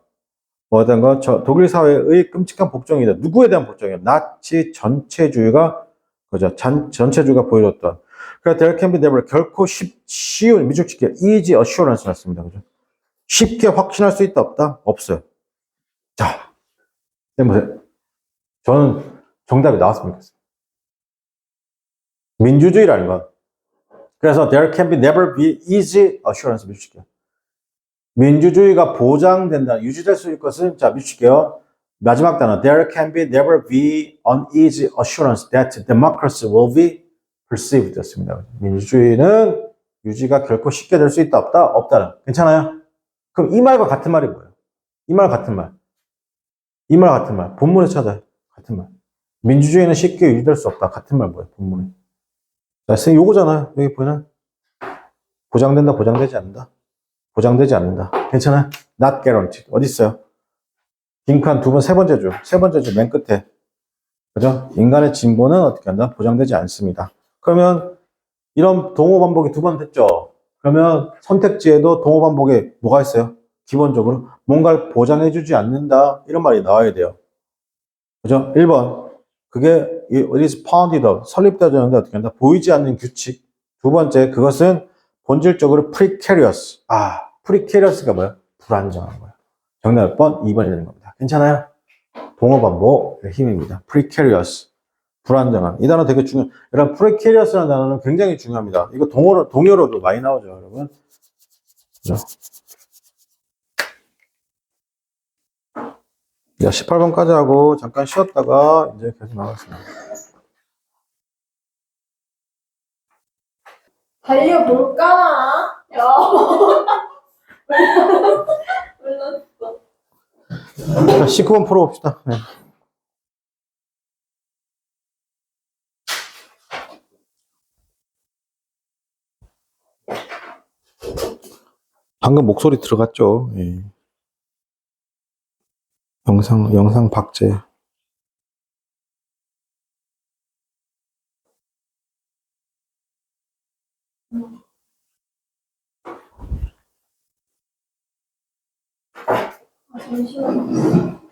뭐든 독일 사회의 끔찍한 복종이다. 누구에 대한 복종이야? 나치 전체주의가, 그죠? 전체주의가 보여줬던. 그러니까 there can be never 결코 쉬운, 미죽쉽게 easy assurance 났습니다. 그죠? 쉽게 확신할 수 있다, 없다? 없어요. 자, 보세요. 저는 정답이 나왔으면 좋겠어요. 민주주의라는 건. 그래서 there can be never be easy assurance 미죽쉽게. 민주주의가 보장된다, 유지될 수 있을 것은, 자, 미죽쉽게요. 마지막 단어 there can be never be an easy assurance that democracy will be perceived 였습니다. 민주주의는 유지가 결코 쉽게 될 수 있다 없다? 없다는. 괜찮아요? 그럼 이 말과 같은 말이 뭐예요? 이 말 같은 말. 이 말 같은 말. 본문에 찾아요. 같은 말. 민주주의는 쉽게 유지될 수 없다. 같은 말 뭐예요? 본문에. 자, 선생님 요거잖아요. 여기 보면 보장된다, 보장되지 않는다. 보장되지 않는다. 괜찮아요? Not guaranteed. 어디 있어요? 빈칸 두 번, 세 번째 줄. 세 번째 줄 맨 끝에. 그죠? 인간의 진보는 어떻게 한다? 보장되지 않습니다. 그러면 이런 동호 반복이 두 번 됐죠? 그러면 선택지에도 동호 반복에 뭐가 있어요? 기본적으로 뭔가를 보장해주지 않는다. 이런 말이 나와야 돼요. 그죠? 1번. 그게 it is founded up. 설립되어졌는데 어떻게 한다? 보이지 않는 규칙. 두 번째. 그것은 본질적으로 precarious. precarious가 뭐야? 불안정한 거야. 정답 몇 번? 2번이 되는 겁니다. 괜찮아요? 동호 반복의 힘입니다. precarious. 불안정한. 이 단어 되게 중요해요. 여러분, precarious라는 단어는 굉장히 중요합니다. 이거 동요로도 많이 나오죠, 여러분. 그죠? 자, 18번까지 하고 잠깐 쉬었다가 이제 계속 나가겠습니다. 달려볼까나? 야. 몰랐어. 자, 19번 풀어봅시다. 네. 방금 목소리 들어갔죠? 예. 영상 박제. 잠시만요.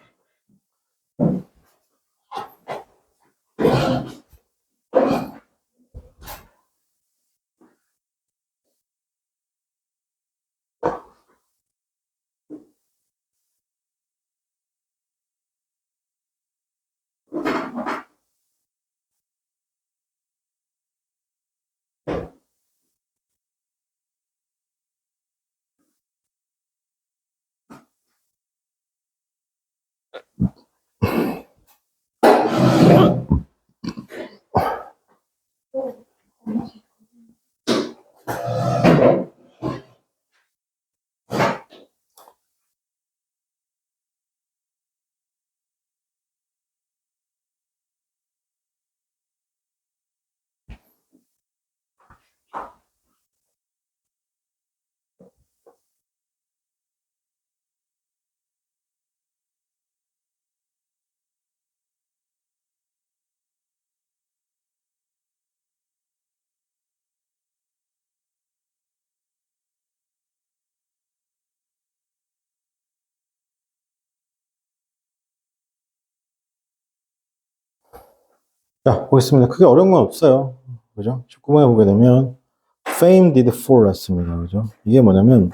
자, 보겠습니다. 크게 어려운 건 없어요. 그죠? 19번에 보게 되면, fame did fall 였습니다. 그죠? 이게 뭐냐면,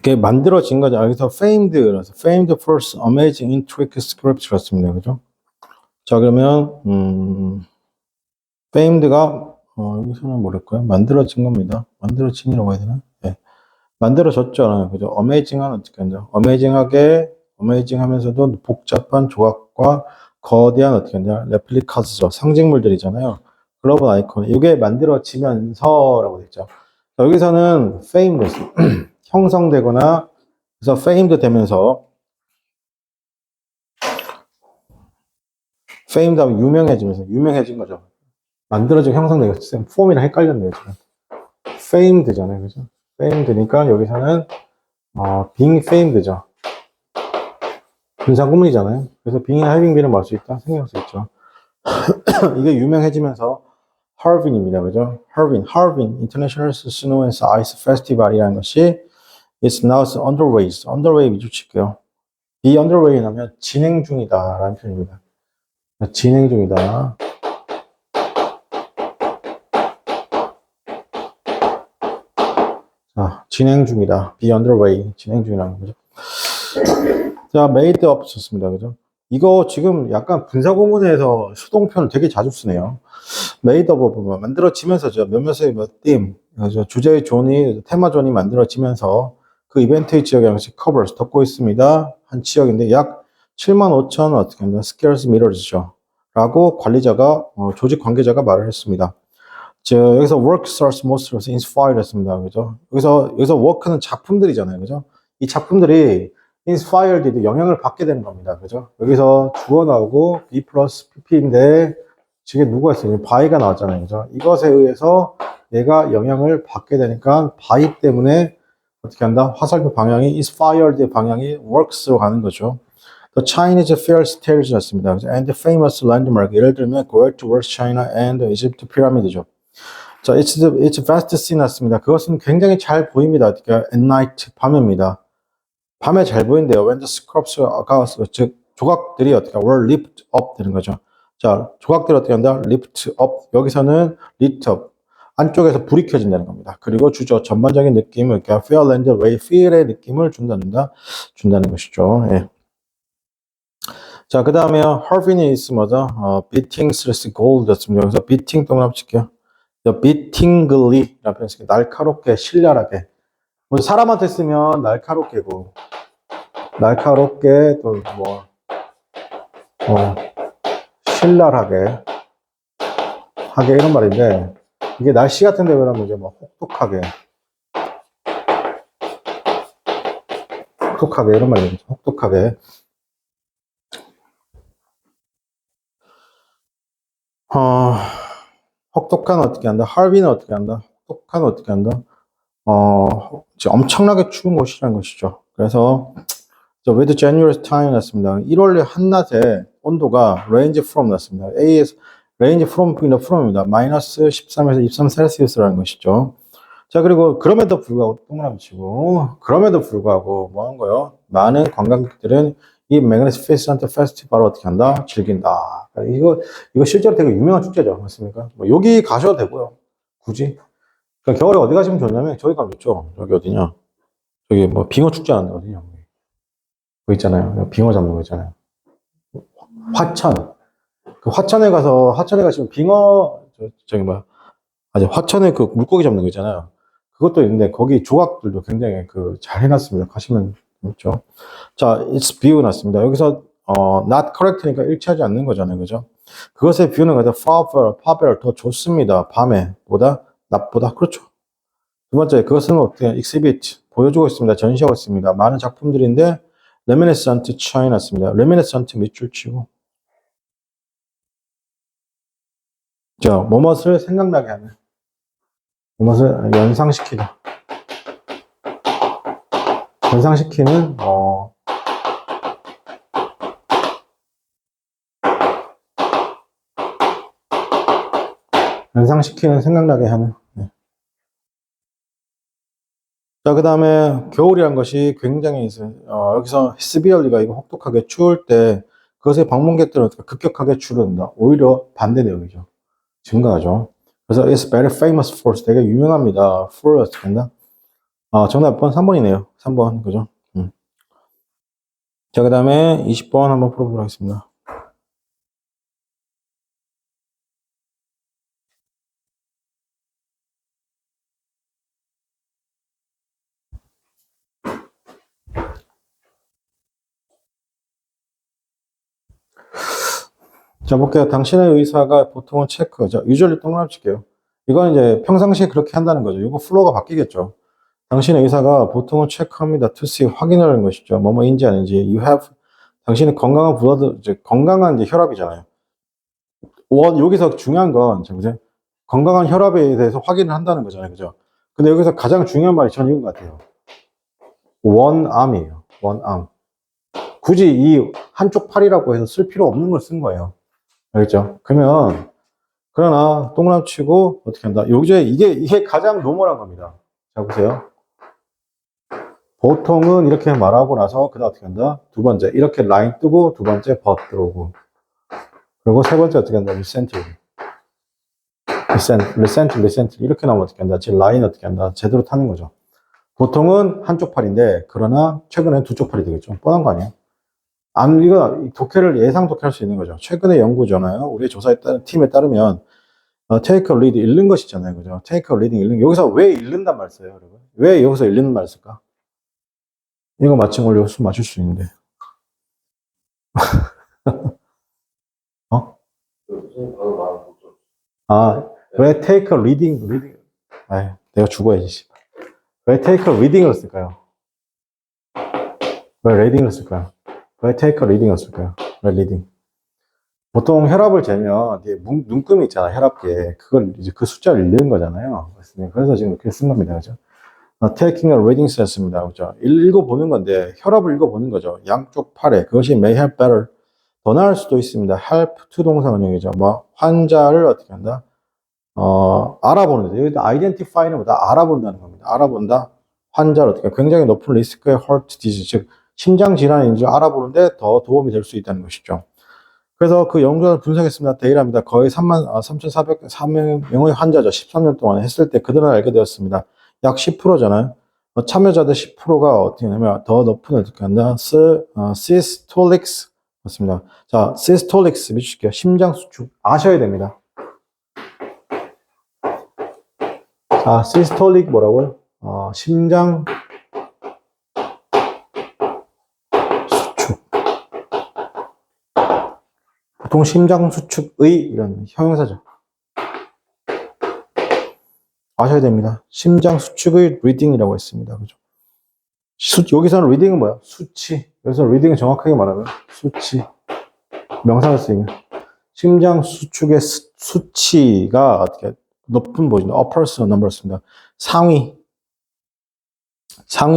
이게 만들어진 거죠. 여기서 famed first amazing intricate script 였습니다. 그죠? 자, 그러면, famed가, 여기서는 뭐랄까요? 만들어진 겁니다. 만들어진이라고 해야 되나? 네. 만들어졌죠. 그죠? amazing은 어떻게 한다? amazing 하면서도 복잡한 조각과 거대한 어떻게 하냐? 레플리카스죠. 상징물들이잖아요. 글로벌 아이콘. 이게 만들어지면서라고 됐죠. 여기서는 famed, 형성되거나, 그래서 famed 되면서, famed 하면 유명해진 거죠. 만들어지고 형성되겠어요. 폼이랑 헷갈렸네요, 지금. famed잖아요. 그죠? famed니까 여기서는, being famed죠. 분사구문이잖아요. 그래서 being having bee는 뭐 할 수 있다? 생각할 수 있죠. 이게 유명해지면서 하얼빈입니다. 그죠? 하얼빈 International Snow and Ice Festival이라는 것이 is now underway 위주 칠게요. be underway 하면 진행 중이다 라는 표현입니다. 진행 중이다. 자, 진행 중이다. be underway. 진행 중이라는 거죠. 자, made up 좋습니다. 그죠? 이거 지금 약간 분사구문에서 수동편을 되게 자주 쓰네요. made up 보면 만들어지면서죠. 몇몇의 theme, 주제의 존이, 테마 존이 만들어지면서 그 이벤트의 지역의 양식 covers 덮고 있습니다. 한 지역인데 약 75,000 어떻게 한다? scarce meters죠. 라고 관리자가, 조직 관계자가 말을 했습니다. 여기서 work starts most inspired 했습니다. 그죠? 여기서 work는 작품들이잖아요. 그죠? 이 작품들이 inspired도 영향을 받게 되는 겁니다. 그죠? 여기서 주어 나오고 be 플러스 pp인데 지금 누가 있어요? by가 나왔잖아요. 그죠? 이것에 의해서 얘가 영향을 받게 되니까 by 때문에 어떻게 한다? 화살표 방향이 inspired의 방향이 works로 가는 거죠. The Chinese Fair Tales 였습니다. And the famous landmark. 예를 들면 Great Wall China and Egypt Pyramid죠. 자, it's vast scene 났습니다. 그것은 굉장히 잘 보입니다. 그러니까 at night, 밤입니다. 밤에 잘 보인대요. When the scrops가, 즉, 조각들이 어떻게, were lift up 되는 거죠. 자, 조각들이 어떻게 한다? lift up. 여기서는 lit up. 안쪽에서 불이 켜진다는 겁니다. 그리고 주저 전반적인 느낌을, 그러니까 fairland way, feel의 느낌을 준다는 것이죠. 예. 자, 그 다음에 Harvey's is 뭐죠? beating stress gold 였습니다. 여기서 beating 동그라미 칠게요. beatingly 라는 표현이 있습니다. 날카롭게, 신랄하게. 뭐 사람한테 쓰면 날카롭게고, 날카롭게 또 신랄하게 하게 이런 말인데 이게 날씨 같은 데 그러면 이제 뭐 혹독하게 이런 말이죠. 혹독하게. 혹독한 어떻게 한다? 하비는 어떻게 한다? 혹독한 어떻게 한다? 엄청나게 추운 곳이라는 것이죠. 그래서 with January time 났습니다. 1월의 한낮에 온도가 range from 났습니다. A에서 range from입니다. 마이너스 13에서 23 셀시우스라는 것이죠. 자, 그리고 그럼에도 불구하고 동그라미 치고 그럼에도 불구하고 뭐 하는 거요? 많은 관광객들은 이 매그니피센트 페스티벌을 어떻게 한다? 즐긴다. 이거 실제로 되게 유명한 축제죠. 맞습니까? 뭐 여기 가셔도 되고요. 굳이. 그러니까 겨울에 어디 가시면 좋냐면 저기 가면 좋죠. 여기 어디냐? 저기 뭐 빙어 축제 하는데 어디냐? 그 있잖아요. 빙어 잡는 거 있잖아요. 화천. 그 화천에 가시면 빙어 저기 뭐야? 아직 화천에 그 물고기 잡는 거 있잖아요. 그것도 있는데 거기 조각들도 굉장히 잘 해놨습니다. 가시면 있죠. 자, it's view 났습니다. 여기서 not correct니까 일치하지 않는 거잖아요, 그죠? 그것의 view는 far better 더 좋습니다. 밤에 보다 낮보다 그렇죠. 두 번째, 그것은 어떻게 exhibit 보여주고 있습니다. 전시하고 있습니다. 많은 작품들인데 reminiscent 차이 났습니다. reminiscent 밑줄 치고 자, 뭐뭇을 생각나게 하는 무엇을 연상시키다. 연상시키는 연상시키는 생각나게 하는. 네. 자, 그 다음에 겨울이란 것이 굉장히 있어요. 여기서 시비얼리가 이거 혹독하게 추울 때 그것의 방문객들은 급격하게 줄어든다. 오히려 반대 내용이죠. 증가하죠. 그래서 it's very famous for 되게 유명합니다. for 어떻게 한다? 정답 번 3번이네요. 3번 그죠? 자, 그 다음에 20번 한번 풀어보도록 하겠습니다. 자, 볼게요. 당신의 의사가 보통은 체크. 자, 유저리 동그라미 칠게요. 이건 이제 평상시에 그렇게 한다는 거죠. 이거 플로어가 바뀌겠죠. 당신의 의사가 보통은 체크합니다. to see, 확인하는 것이죠. 뭐뭐인지 아닌지. You have, 당신은 건강한 블러드, 이제 건강한 이제 혈압이잖아요. 여기서 중요한 건, 자, 보세요. 건강한 혈압에 대해서 확인을 한다는 거잖아요. 그죠? 근데 여기서 가장 중요한 말이 저는 이건 것 같아요. 원암이에요. 원암. 굳이 이 한쪽 팔이라고 해서 쓸 필요 없는 걸 쓴 거예요. 알겠죠? 그러나 동그라미 치고 어떻게 한다? 요새 이게 가장 노멀한 겁니다. 자, 보세요. 보통은 이렇게 말하고 나서 그다음 어떻게 한다? 두 번째 이렇게 라인 뜨고 두 번째 but 들어오고 그리고 세 번째 어떻게 한다? recent 이렇게 나오면 어떻게 한다? 제 라인 어떻게 한다? 제대로 타는 거죠. 보통은 한쪽 팔인데 그러나 최근에 두 쪽 팔이 되겠죠. 뻔한 거 아니에요? 이거 예상 독해할 수 있는 거죠. 최근에 연구잖아요. 우리 팀에 따르면 take a lead 읽는 것이잖아요. 그죠? take a leading 읽는 여기서 왜 읽는단 말 써요, 여러분? 왜 여기서 읽는 말 쓸까? 이거 맞춘 걸 여기서 맞출 수 있는데. 어? 선생님 방금 말한 거 아, 왜 take a reading? 아, 내가 죽어야지. 씨. 왜 take a reading을 쓸까요? 왜 reading을 쓸까요? 왜 take a reading을 쓸까요? 왜 reading? 보통 혈압을 재면 뒤에 눈금이 있잖아, 혈압계. 그걸 이제 그 숫자를 읽는 거잖아요. 그래서 지금 이렇게 쓴 겁니다. 그죠? taking a reading 썼습니다. 그죠? 읽어보는 건데, 혈압을 읽어보는 거죠. 양쪽 팔에. 그것이 may help better. 더 나을 수도 있습니다. help to 동사 원형이죠. 뭐, 환자를 어떻게 한다? 알아보는 데 여기다 identify는 뭐다? 알아본다는 겁니다. 알아본다. 환자를 어떻게 굉장히 높은 리스크의 heart disease, 즉 심장 질환인지 알아보는데 더 도움이 될 수 있다는 것이죠. 그래서 그 연구를 분석했습니다. 데이터입니다. 거의 3,404명의 환자죠. 13년 동안 했을 때 그들은 알게 되었습니다. 약 10%잖아요. 참여자들 10%가 어떻게 하냐면 더 높은 어떻게 한다? 시스톨릭스 맞습니다. 자, 시스톨릭스 미치게요. 심장 수축 아셔야 됩니다. 자, 시스톨릭 뭐라고요? 심장 수축. 보통 심장 수축의 이런 형용사죠. 아셔야 됩니다. 심장 수축의 리딩이라고 했습니다. 그죠? 여기서는 리딩은 뭐야? 수치. 여기서 리딩은 정확하게 말하면 수치. 명사를 쓰이면. 심장 수축의 수치가 어떻게 높은 보이죠? upper number였습니다. 상위에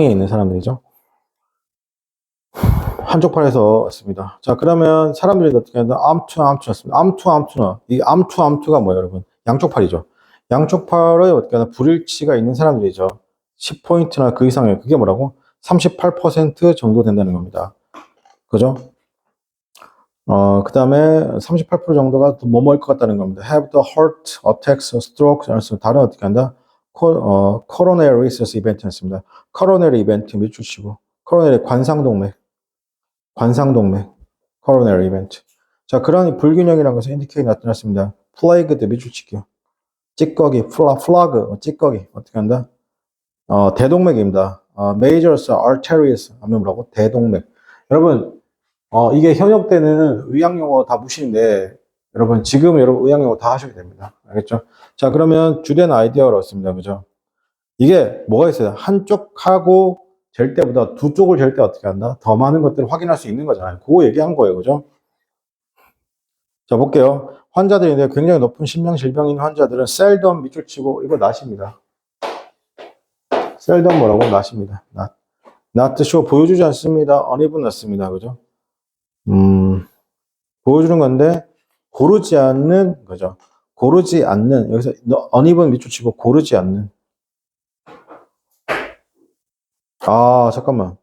있는 사람들이죠. 한쪽 팔에서 왔습니다. 자, 그러면 사람들이 어떻게 한다? 암투였습니다. 암투는, 이 암투가 뭐예요, 여러분? 양쪽 팔이죠. 양쪽 팔에 어떻게 하나 불일치가 있는 사람들이죠. 10포인트나 그 이상의, 그게 뭐라고? 38% 정도 된다는 겁니다. 그죠? 그 다음에 38% 정도가 뭐뭐일 것 같다는 겁니다. have the heart attacks, stroke, 다른 어떻게 한다? coronary disease 이벤트였습니다. coronary 이벤트 밑줄 치고, coronary 관상동맥, coronary event. 자, 그러한 불균형이라는 것은 indicate 나타났습니다. plagued 밑줄 치기요. 찌꺼기, 플라그, 찌꺼기. 어떻게 한다? 대동맥입니다. major arteries 하면 뭐라고? 대동맥. 여러분, 이게 현역 때는 의학용어 다 무시인데, 여러분, 지금 여러분 의학용어 다 하셔야 됩니다. 알겠죠? 자, 그러면 주된 아이디어를 얻습니다. 그죠? 이게 뭐가 있어요? 한쪽하고 잴 때보다 두 쪽을 잴 때 어떻게 한다? 더 많은 것들을 확인할 수 있는 거잖아요. 그거 얘기한 거예요. 그죠? 자, 볼게요. 환자들인데 굉장히 높은 심장 질병인 환자들은 셀덤 밑줄 치고 이거 낫입니다. 셀덤 뭐라고? 낫입니다. not show 보여주지 않습니다. uneven 낫습니다. 그죠? 보여주는 건데 고르지 않는 거죠. 고르지 않는 여기서 uneven 밑줄 치고 고르지 않는. 아, 잠깐만.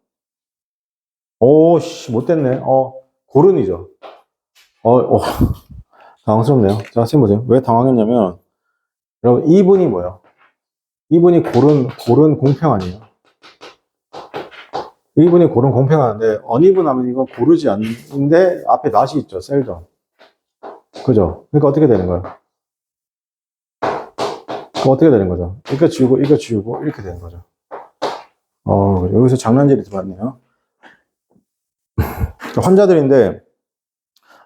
오씨 못됐네. 고른이죠. 당황스럽네요. 자, 선생님 보세요. 왜 당황했냐면, 여러분, 이분이 뭐예요? 이분이 고른 공평 아니에요? 이분이 고른 공평하는데, 어니분 하면 이거 고르지 않는데, 앞에 낫이 있죠, 셀점. 그죠? 그러니까 어떻게 되는 거예요? 그럼 어떻게 되는 거죠? 이거 지우고, 이렇게 되는 거죠. 여기서 장난질이 들어왔네요. 환자들인데,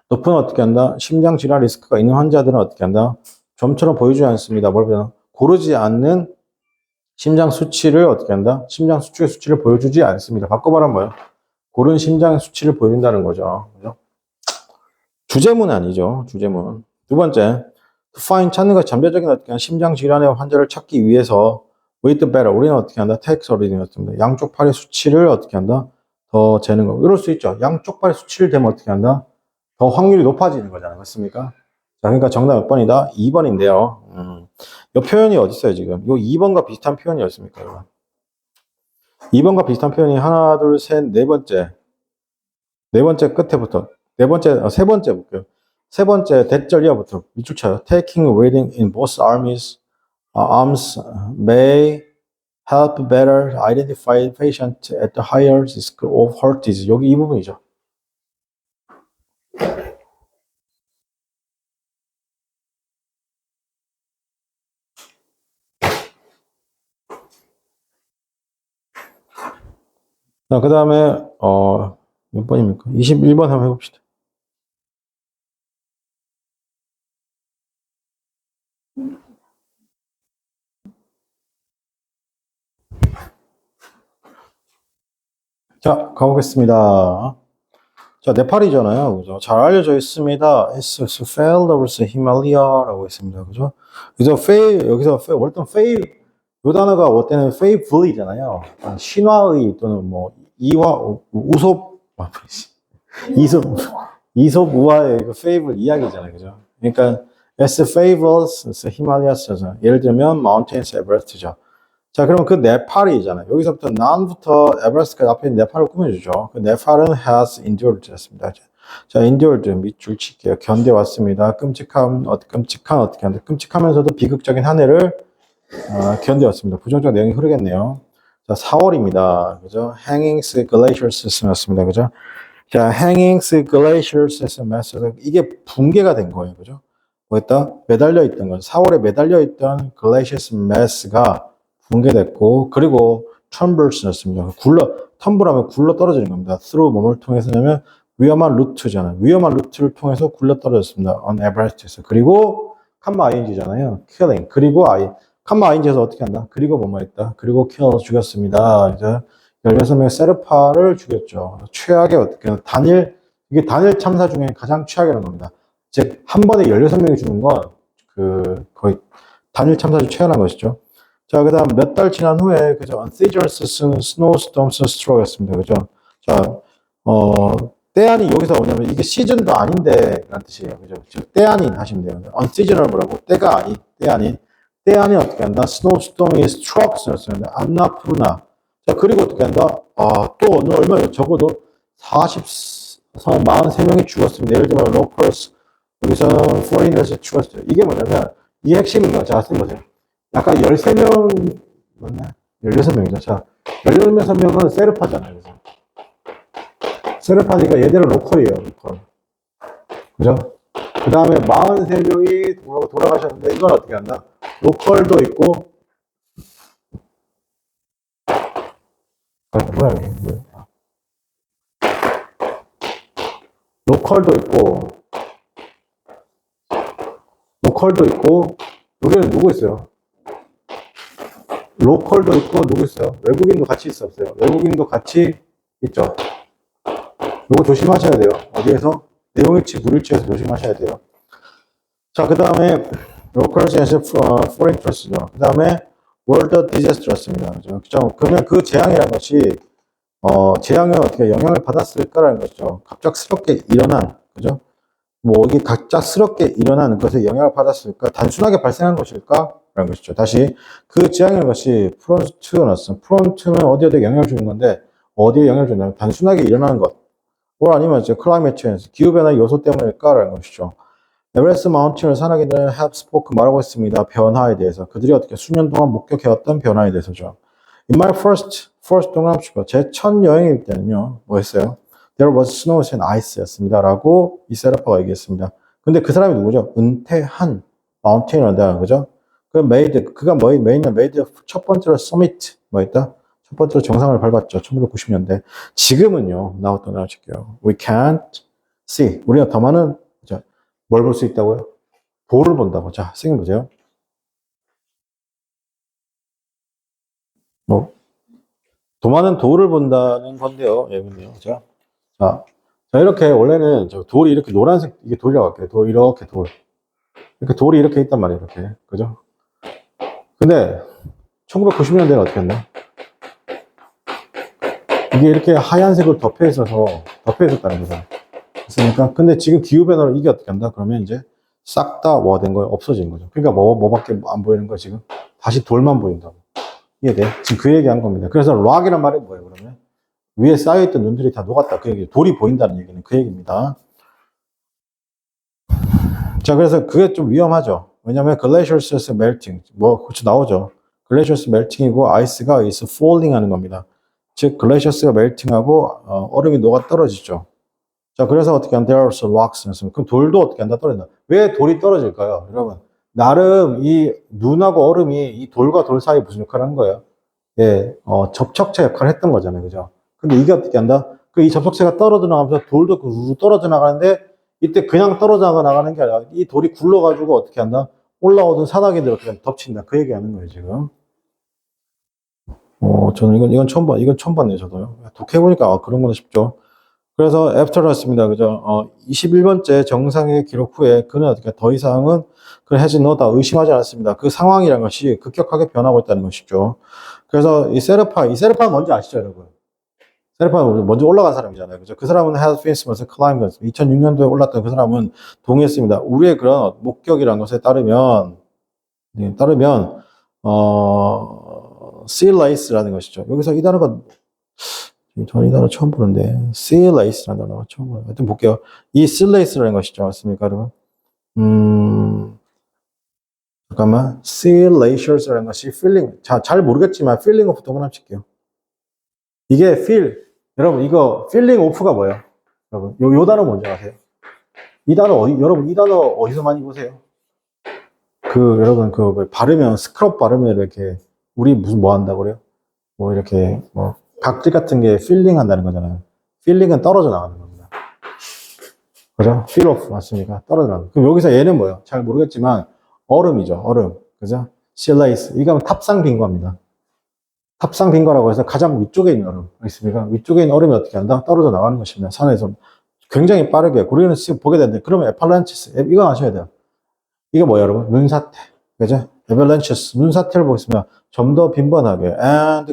높은 어떻게 한다? 심장 질환 리스크가 있는 환자들은 어떻게 한다? 좀처럼 보여주지 않습니다. 뭘 보면 고르지 않는 심장 수치를 어떻게 한다? 심장 수축의 수치를 보여주지 않습니다. 바꿔 말하면 뭐예요? 고른 심장 수치를 보여준다는 거죠. 그죠? 주제문 아니죠. 주제문. 두 번째, to find 찾는 것 잠재적인 어떻게 한다? 심장 질환의 환자를 찾기 위해서 with better 우리는 어떻게 한다? text reading이었습니다. 양쪽 팔의 수치를 어떻게 한다? 더 재는 거. 이럴 수 있죠. 양쪽 팔의 수치를 재면 어떻게 한다? 더 확률이 높아지는 거잖아요. 맞습니까? 자, 그러니까 정답 몇 번이다? 2번인데요. 이 표현이 어디 있어요, 지금? 이 2번과 비슷한 표현이었습니까, 여러분? 2번과 비슷한 표현이 하나, 둘, 셋, 네 번째. 네 번째 끝에부터. 세 번째 볼게요. 세 번째 대절 이하부터 밑줄 쳐요. Taking reading in both arms may help better identify patient at the higher risk of heart disease. 여기 이 부분이죠. 자, 그 다음에, 몇 번입니까? 21번 한번 해봅시다. 자, 가보겠습니다. 자, 네팔이잖아요. 그죠? 잘 알려져 있습니다. It's failed over the Himalay아라고 했습니다. 그죠? 그래서 fail, 여기서 fail, 월단 fail, 요 단어가 뭐 때는 fable이잖아요. 신화의 또는 뭐, 우섭, 이솝 우화의 그 fable 이야기잖아요. 그죠? 그러니까, as fables, as Himalayas. 예를 들면, mountains, Everest죠. 자, 그러면 그 네팔이잖아요. 여기서부터 난부터 에베레스트까지 앞에 있는 네팔을 꾸며주죠. 그 네팔은 has endured 였습니다. 자, endured 밑줄 칠게요. 견뎌왔습니다. 끔찍한 어떻게 하는데 끔찍하면서도 비극적인 한 해를 견뎌왔습니다. 부정적 내용이 흐르겠네요. 자, 4월입니다. 그죠? hangings, glaciers 였습니다. 그죠? 자, hangings, glaciers 이게 붕괴가 된 거예요. 그죠? 뭐였다? 매달려 있던 건 4월에 매달려 있던 glaciers mass가 붕괴됐고, 그리고 텀블스였습니다. 텀블하면 굴러 떨어지는 겁니다. through 뭐를 통해서냐면 위험한 루트잖아요. 위험한 루트를 통해서 굴러 떨어졌습니다. on Everest에서. 그리고 캄마 ing잖아요. killing. 그리고 캄마 ing에서 어떻게 한다? 그리고 뭐뭐 했다? 그리고 kill 죽였습니다. 이제 16명의 세르파를 죽였죠. 최악의 어떻게 이게 단일 참사 중에 가장 최악이라는 겁니다. 즉, 한 번에 16명이 죽는 건 거의 단일 참사 중 최악한 것이죠. 자, 그 다음 몇 달 지난 후에, 그죠? Unseasonal snowstorms struck 였습니다. 그죠? 자, 때 아닌 여기서 뭐냐면 이게 시즌도 아닌데, 라는 뜻이에요. 그죠? 즉, 때 아닌 하시면 돼요. unseasonal 뭐라고? 때 아닌 어떻게 한다? snowstorm이 struck 였습니다. 안나, 푸르나. 자, 그리고 어떻게 한다? 또 얼마예요? 적어도 43명이 죽었습니다. 예를 들면, locals, 여기서는 foreigners 죽었어요. 이게 뭐냐면, 이 핵심인 거야. 자, 쓰보세요. 아까 13명, 맞나? 16명이죠. 자, 16명은 세르파잖아요. 그래서. 세르파니까 얘들은 로컬이에요, 로컬. 그죠? 그 다음에 43명이 돌아가셨는데, 이건 어떻게 한다? 로컬도 있고, 뭐야, 이게. 뭐야. 로컬도 있고, 여기는 누구 있어요? 로컬도 있고 누구 있어요? 외국인도 같이 있었어요. 외국인도 같이 있죠. 이거 조심하셔야 돼요. 어디에서? 내용일치, 불일치에서 조심하셔야 돼요. 자, 그 다음에 locals and foreign trust죠. 그 다음에 world disaster였습니다. 그죠? 그러면 그 재앙이라는 것이 재앙은 어떻게 영향을 받았을까라는 것이죠. 갑작스럽게 일어난, 그죠? 뭐 이게 갑작스럽게 일어나는 것에 영향을 받았을까? 단순하게 발생한 것일까? 라는 것이죠. 다시 그 재앙이라는 것이 프론트였어. 프론트는 어디에 영향을 주는 건데 어디에 영향을 주냐면 단순하게 일어나는 것. 아니면 이제 클라이메트 체인지, 기후변화 요소 때문일까라는 것이죠. 에베레스트 마운틴을 산악인들은 have spoke 말하고 있습니다. 변화에 대해서. 그들이 어떻게 수년 동안 목격해왔던 변화에 대해서죠. In my first 동남아시아 제 첫 여행일 때는요. 뭐 했어요? There was snow and ice 였습니다. 라고 이 세라파가 얘기했습니다. 근데 그 사람이 누구죠? 은퇴한 마운틴이라는 그죠? 그가 made 첫 번째로 summit, 뭐 했다? 첫 번째로 정상을 밟았죠. 1990년대. 지금은요, 나왔던 거 칠게요. We can't see. 우리가 더 많은, 뭘 볼 수 있다고요? 돌을 본다고. 자, 선생님 보세요. 더 많은 돌을 본다는 건데요. 예문이요. 자, 이렇게, 원래는 돌이 이렇게 노란색, 이게 돌이라고 할게요. 이렇게 돌이 이렇게 있단 말이에요. 이렇게. 그죠? 근데, 1990년대는 어떻게 했나? 이게 이렇게 하얀색으로 덮여 있었다는 거죠. 그러니까, 근데 지금 기후변화로 이게 어떻게 한다? 그러면 이제 싹 다 된 거예요? 없어진 거죠. 그러니까 뭐밖에 안 보이는 거야, 지금? 다시 돌만 보인다고. 이해돼? 지금 그 얘기 한 겁니다. 그래서 락이란 말이 뭐예요, 그러면? 위에 쌓여있던 눈들이 다 녹았다. 그 얘기, 돌이 보인다는 얘기는 그 얘기입니다. 자, 그래서 그게 좀 위험하죠. 왜냐면 glaciers melting, 그쵸, 나오죠. glaciers melting이고 ice가 is falling 하는 겁니다. 즉, glaciers가 melting하고 얼음이 녹아 떨어지죠. 자, 그래서 어떻게 한다? There are rocks. 그럼 돌도 어떻게 한다? 떨어진다. 왜 돌이 떨어질까요? 여러분, 나름 이 눈하고 얼음이 이 돌과 돌 사이에 무슨 역할을 한 거예요? 예, 접촉체 역할을 했던 거잖아요. 그죠? 근데 이게 어떻게 한다? 그 이 접촉체가 떨어져 나가면서 돌도 그 떨어져 나가는데 이때 그냥 떨어져 나가는 게 아니라 이 돌이 굴러가지고 어떻게 한다? 올라오던 산화기들 어떻게 덮친다. 그 얘기하는 거예요, 지금. 저는 이건 처음 이건 처음 봤네요, 저도요. 독해보니까, 그런 거는 쉽죠. 그래서 after였습니다. 그죠? 21번째 정상의 기록 후에 그는 어떻게 더 이상은 그 has no다 의심하지 않았습니다. 그 상황이라는 것이 급격하게 변하고 있다는 것이죠. 그래서 이 세르파는 뭔지 아시죠, 여러분? 세르파는 먼저 올라간 사람이잖아요. 그죠? 그 사람은 has finished climbed. 2006년도에 올랐던 그 사람은 동의했습니다. 우리의 그런 목격이라는 것에 따르면, sea lace라는 것이죠. 여기서 이 단어가, 저는 이 단어 처음 보는데, sea lace라는 단어가 처음 보는데, 하여튼 볼게요. 이 sea lace라는 것이죠. 맞습니까, 여러분? 잠깐만. sea laces라는 것이 feeling, 잘 모르겠지만, feeling of 동그라미 칠게요. 이게 여러분, 이거 feeling of가 뭐예요? 여러분, 요 단어 뭔지 아세요? 여러분, 이 단어 어디서 많이 보세요? 여러분, 바르면, 스크럽 바르면 이렇게, 우리 무슨 뭐 한다고 그래요? 뭐 이렇게, 각질 같은 게 필링 한다는 거잖아요. 필링은 떨어져 나가는 겁니다. 그죠? feel off, 맞습니까? 떨어져 나가는. 그럼 여기서 얘는 뭐예요? 잘 모르겠지만, 얼음이죠, 얼음. 그죠? sea lace. 이거 탑상 빙과입니다. 탑상 빙과라고 해서 가장 위쪽에 있는 얼음. 있습니까? 위쪽에 있는 얼음이 어떻게 한다? 떨어져 나가는 것입니다. 산에서. 굉장히 빠르게. 우리는 지금 보게 되는데, 그러면 에팔란치스. 이거 아셔야 돼요. 이거 뭐예요, 여러분? 눈사태. 그죠? 에발란치스. 눈사태를 보겠습니다. 좀 더 빈번하게.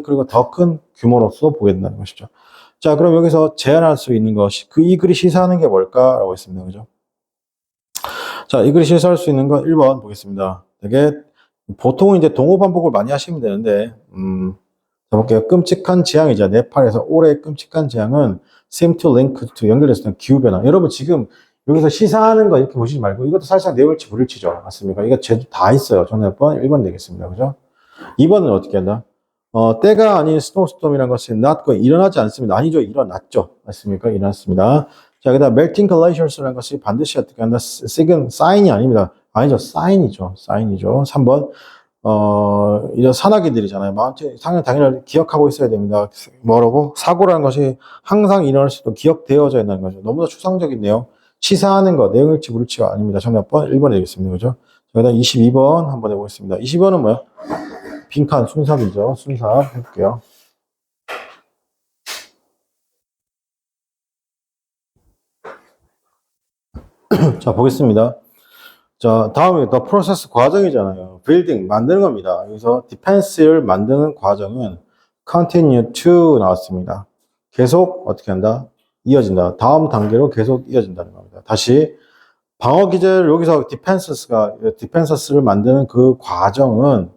그리고 더 큰 규모로서 보게 된다는 것이죠. 자, 그럼 여기서 제안할 수 있는 것이, 이 글이 시사하는 게 뭘까라고 했습니다. 그죠? 자, 이 글이 시사할 수 있는 건 1번 보겠습니다. 되게, 보통 이제 동호 반복을 많이 하시면 되는데, 자, 볼게요. 끔찍한 재앙이죠. 네팔에서 올해의 끔찍한 재앙은 seem to link to 연결됐을 때 기후변화. 여러분 지금 여기서 시사하는 거 이렇게 보시지 말고 이것도 사실상 내월치 불일치죠. 맞습니까? 이거 제도 다 있어요. 저는 몇 번? 1번 되겠습니다. 그죠? 2번은 어떻게 한다? 때가 아닌 스노우스톰이라는 것은 일어나지 않습니다. 아니죠. 일어났죠. 맞습니까? 일어났습니다. 자, 그 다음 melting glaciars라는 것이 반드시 어떻게 한다? 사인이 아닙니다. 아니죠. 사인이죠. 3번. 이런 산화기들이잖아요. 당연히 기억하고 있어야 됩니다. 뭐라고? 사고라는 것이 항상 일어날 수도 기억되어져야 한다는 거죠. 너무나 추상적인데요. 시사하는 거, 내용일치, 불일치가 아닙니다. 정답 1번 되겠습니다. 그죠? 그 다음 22번 한번 해보겠습니다. 22번은 뭐야? 빈칸, 순삽이죠. 순삽 해볼게요. 자, 보겠습니다. 자, 다음에 더 프로세스 과정이잖아요. 빌딩, 만드는 겁니다. 여기서 디펜스를 만드는 과정은 continue to 나왔습니다. 계속 어떻게 한다? 이어진다. 다음 단계로 계속 이어진다는 겁니다. 다시 방어 기제를 여기서 디펜서스를 만드는 그 과정은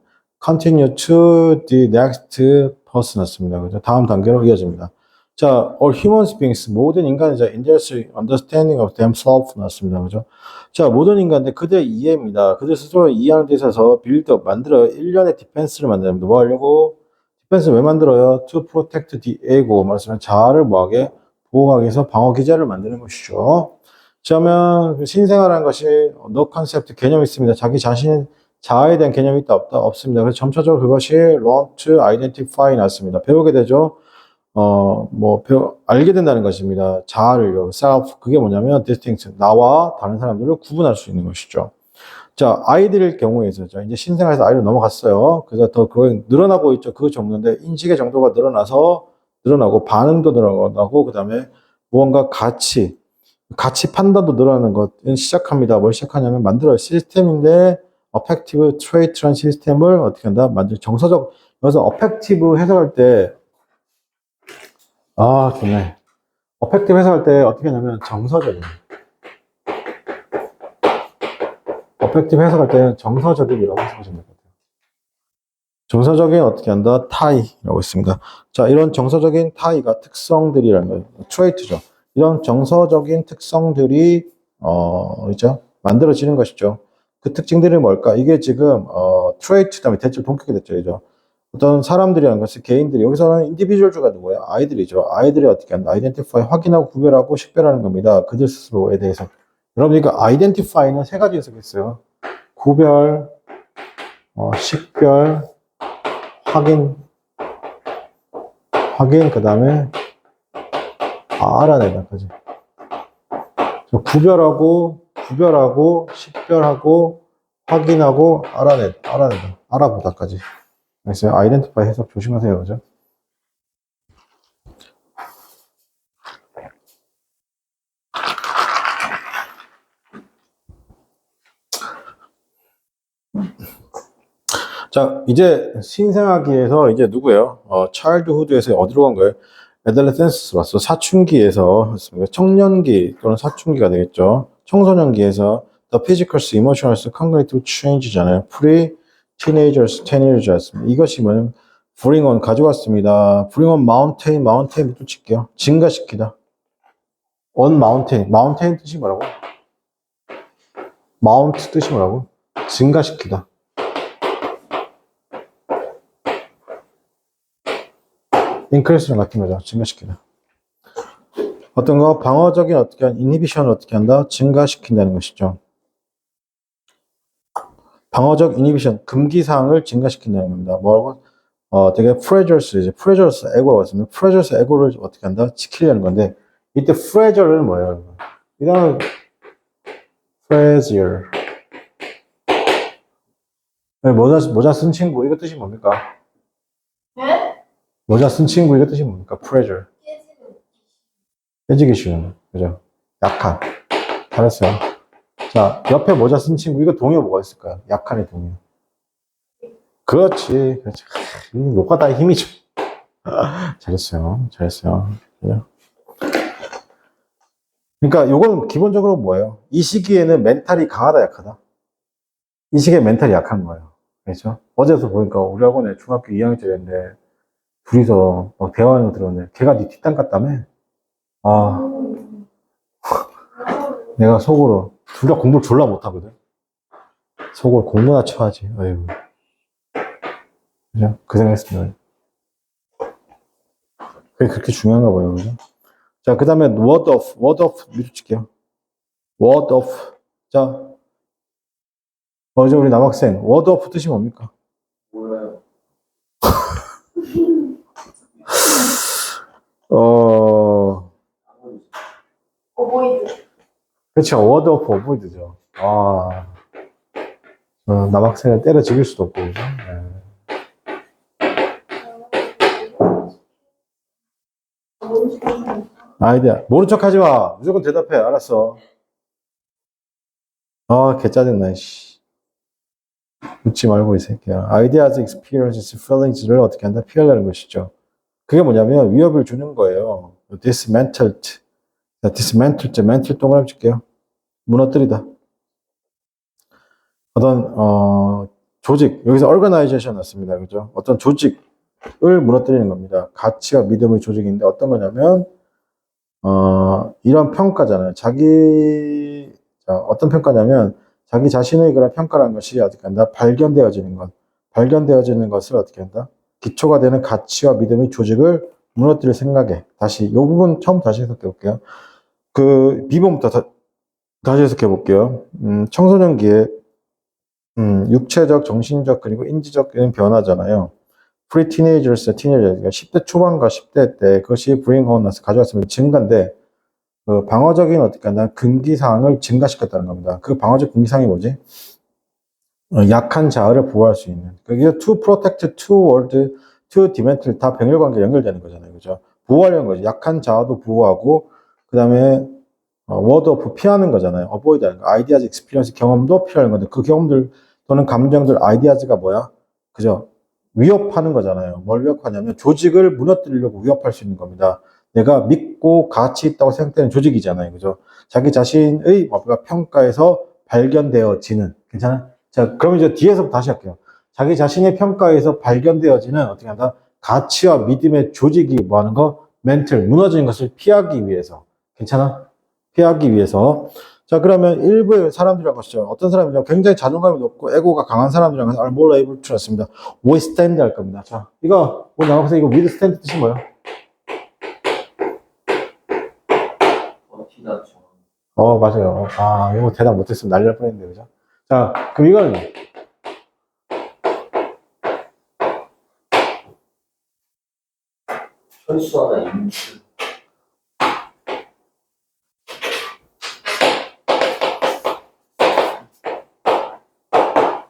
continue to the next person였습니다. 그죠? 다음 단계로 이어집니다. 자, all human beings, 모든 인간이 in their understanding of themselves 나왔습니다. 그죠? 자, 모든 인간들 그들의 이해입니다. 그들 스스로 이해하는 데 있어서 빌드업, 만들어 일련의 디펜스를 만듭니다. 뭐 하려고? 디펜스 왜 만들어요? To protect the ego, 말씀은 자아를 뭐하게? 보호하기 위해서 방어 기제를 만드는 것이죠. 그러면 신생아라는 것이 no concept 개념이 있습니다. 자기 자신 자아에 대한 개념이 있다 없다 없습니다. 그래서 점차적으로 그것이 learn to identify 났습니다. 배우게 되죠. 알게 된다는 것입니다. 자아를요. self 그게 뭐냐면 distinct 나와 다른 사람들을 구분할 수 있는 것이죠. 자, 아이들의 경우에서 이제 신생아에서 아이로 넘어갔어요. 그래서 더 늘어나고 있죠. 그 정도인데 인식의 정도가 늘어나고 반응도 늘어나고 그다음에 무언가 가치 판단도 늘어나는 것은 시작합니다. 뭘 시작하냐면 만들어요. 시스템인데 affective trait라는 시스템을 어떻게 한다? 정서적 여기서 affective 해석할 때 좋네. affective 해석할 때 어떻게 하냐면 정서적인 affective 해석할 때는 정서적인이라고 해석하시면 될 것 같아요. 정서적인 어떻게 한다? 타이라고 있습니다. 자, 이런 정서적인 타이가 특성들이라는 거예요. 트레이트죠. 이런 정서적인 특성들이 있죠? 만들어지는 것이죠. 그 특징들이 뭘까? 이게 지금 트레이트 다음에 대체 동격이 됐죠, 이죠. 어떤 사람들이라는 것이 개인들이 여기서는 인디비주얼주가 누구예요? 아이들이죠. 아이들이 어떻게 한다? 아이덴티파이 확인하고 구별하고 식별하는 겁니다. 그들 스스로에 대해서. 여러분, 그러니까 아이덴티파이는 세 가지 해석이 있어요. 구별, 식별, 확인, 그 다음에 알아내다까지. 구별하고, 식별하고, 확인하고, 알아내다, 알아보다까지. 알겠어요? 아이덴티파이 해석 조심하세요, 그죠? 자, 이제 신생아기에서 이제 누구예요? childhood에서 어디로 간 거예요? adolescence 왔어. 사춘기에서 했습니다. 청년기 또는 사춘기가 되겠죠. 청소년기에서 the physicals, emotionals, cognitive change잖아요. pre teenagers, teenagers였습니다. 이것이 뭐냐면 bring on 가져왔습니다. bring on mountain, mountain부터 칠게요. 증가시키다. on mountain, mountain 뜻이 뭐라고? mount 뜻이 뭐라고? 증가시키다. increase랑 같은 거죠. 증가시키다. 어떤 거 방어적인 어떻게 한 inhibition을 어떻게 한다? 증가시킨다는 것이죠. 방어적 inhibition 금기사항을 증가시킨다는 겁니다. 뭐라고? 되게 prejudice 이제 prejudice ego라고 했습니다. prejudice ego를 어떻게 한다? 지키려는 건데 이때 fragile 뭐예요? 이 단어 fragile 모자 쓴 친구 이거 뜻이 뭡니까? 네? 모자 쓴 친구 이거 뜻이 뭡니까? fragile 깨지는. 깨지기 쉬운 그죠? 약한 잘했어요. 자 옆에 모자 쓴 친구 이거 동요 뭐가 있을까요? 약한의 동요. 그렇지. 뭐가 다 힘이죠. 잘했어요. 그죠? 그러니까 요건 기본적으로 뭐예요? 이 시기에는 멘탈이 강하다 약하다? 이 시기에 멘탈이 약한 거예요. 그렇죠? 어제서 보니까 우리 학원에 중학교 2학년짜리인데 둘이서 막 대화하는 거 들었는데 걔가 네 뒷담 같다며? 아 내가 속으로 둘 다 공부를 졸라 못하거든. 속으로 공부나 쳐야지. 아이고. 그죠? 그 생각했습니다. 그게 그렇게 중요한가 봐요. 그죠? 자, 그 다음에 word of 밀어칠게요. word of. 자, 어제 우리 남학생 word of 뜻이 뭡니까? 몰라요. 어버이드. 그렇죠. word of avoid죠. 남학생을 때려 죽일 수도 없고, 그죠? 네. 아이디어. 모른 척 하지 마. 무조건 대답해. 알았어. 개 짜증나, 씨. 웃지 말고, 이 새끼야. ideas, experiences, feelings를 어떻게 한다? 피하려는 것이죠. 그게 뭐냐면, 위협을 주는 거예요. dismantled. 자, dismantled, mental 동그라미 칠게요. 무너뜨리다. 어떤, 조직, 여기서 organization 났습니다. 그죠? 어떤 조직을 무너뜨리는 겁니다. 가치와 믿음의 조직인데 어떤 거냐면, 이런 평가잖아요. 어떤 평가냐면, 자기 자신의 그런 평가라는 것이 어떻게 한다? 발견되어지는 것. 발견되어지는 것을 어떻게 한다? 기초가 되는 가치와 믿음의 조직을 무너뜨릴 생각에. 다시, 이 부분 처음 다시 해석해 볼게요. 그, B번부터 다시 해석해 볼게요. 청소년기에, 육체적, 정신적, 그리고 인지적인 변화잖아요. pre-teenagers, teenagers, 10대 초반과 10대 때 그것이 bring on us, 가져왔으면 증가인데, 그 방어적인 어떻게 한다? 금기사항을 증가시켰다는 겁니다. 그 방어적 금기사항이 뭐지? 약한 자아를 보호할 수 있는. 그게 to protect, to ward, to dismantle 다 병렬 관계 연결되는 거잖아요. 그죠? 보호하려는 거죠. 약한 자아도 보호하고, 그 다음에 ward of 피하는 거잖아요. avoid 하는 거. ideas, experience 경험도 피하는 건데, 그 경험들 또는 감정들, ideas가 뭐야? 그죠? 위협하는 거잖아요. 뭘 위협하냐면 조직을 무너뜨리려고 위협할 수 있는 겁니다. 내가 믿고 가치 있다고 생각되는 조직이잖아요. 그죠? 자기 자신의 뭔가 평가에서 발견되어지는. 괜찮아? 자, 그럼 이제 뒤에서 다시 할게요. 자기 자신의 평가에서 발견되어지는 어떻게 한다? 가치와 믿음의 조직이 뭐 하는 거? 멘틀, 무너지는 것을 피하기 위해서. 괜찮아? 피하기 위해서. 자, 그러면 일부의 사람들이라고 하시죠. 어떤 사람이냐? 굉장히 자존감이 높고 에고가 강한 사람들이라고 해서 are more able to 였습니다. withstand 할 겁니다. 자, 이거, 우리 나와서 이거 withstand 뜻이 뭐예요? 버티다 죠. 맞아요. 이거 대답 못했으면 난리 날 뻔했는데, 그죠? 자, 그럼 이거는 철수하다 인수.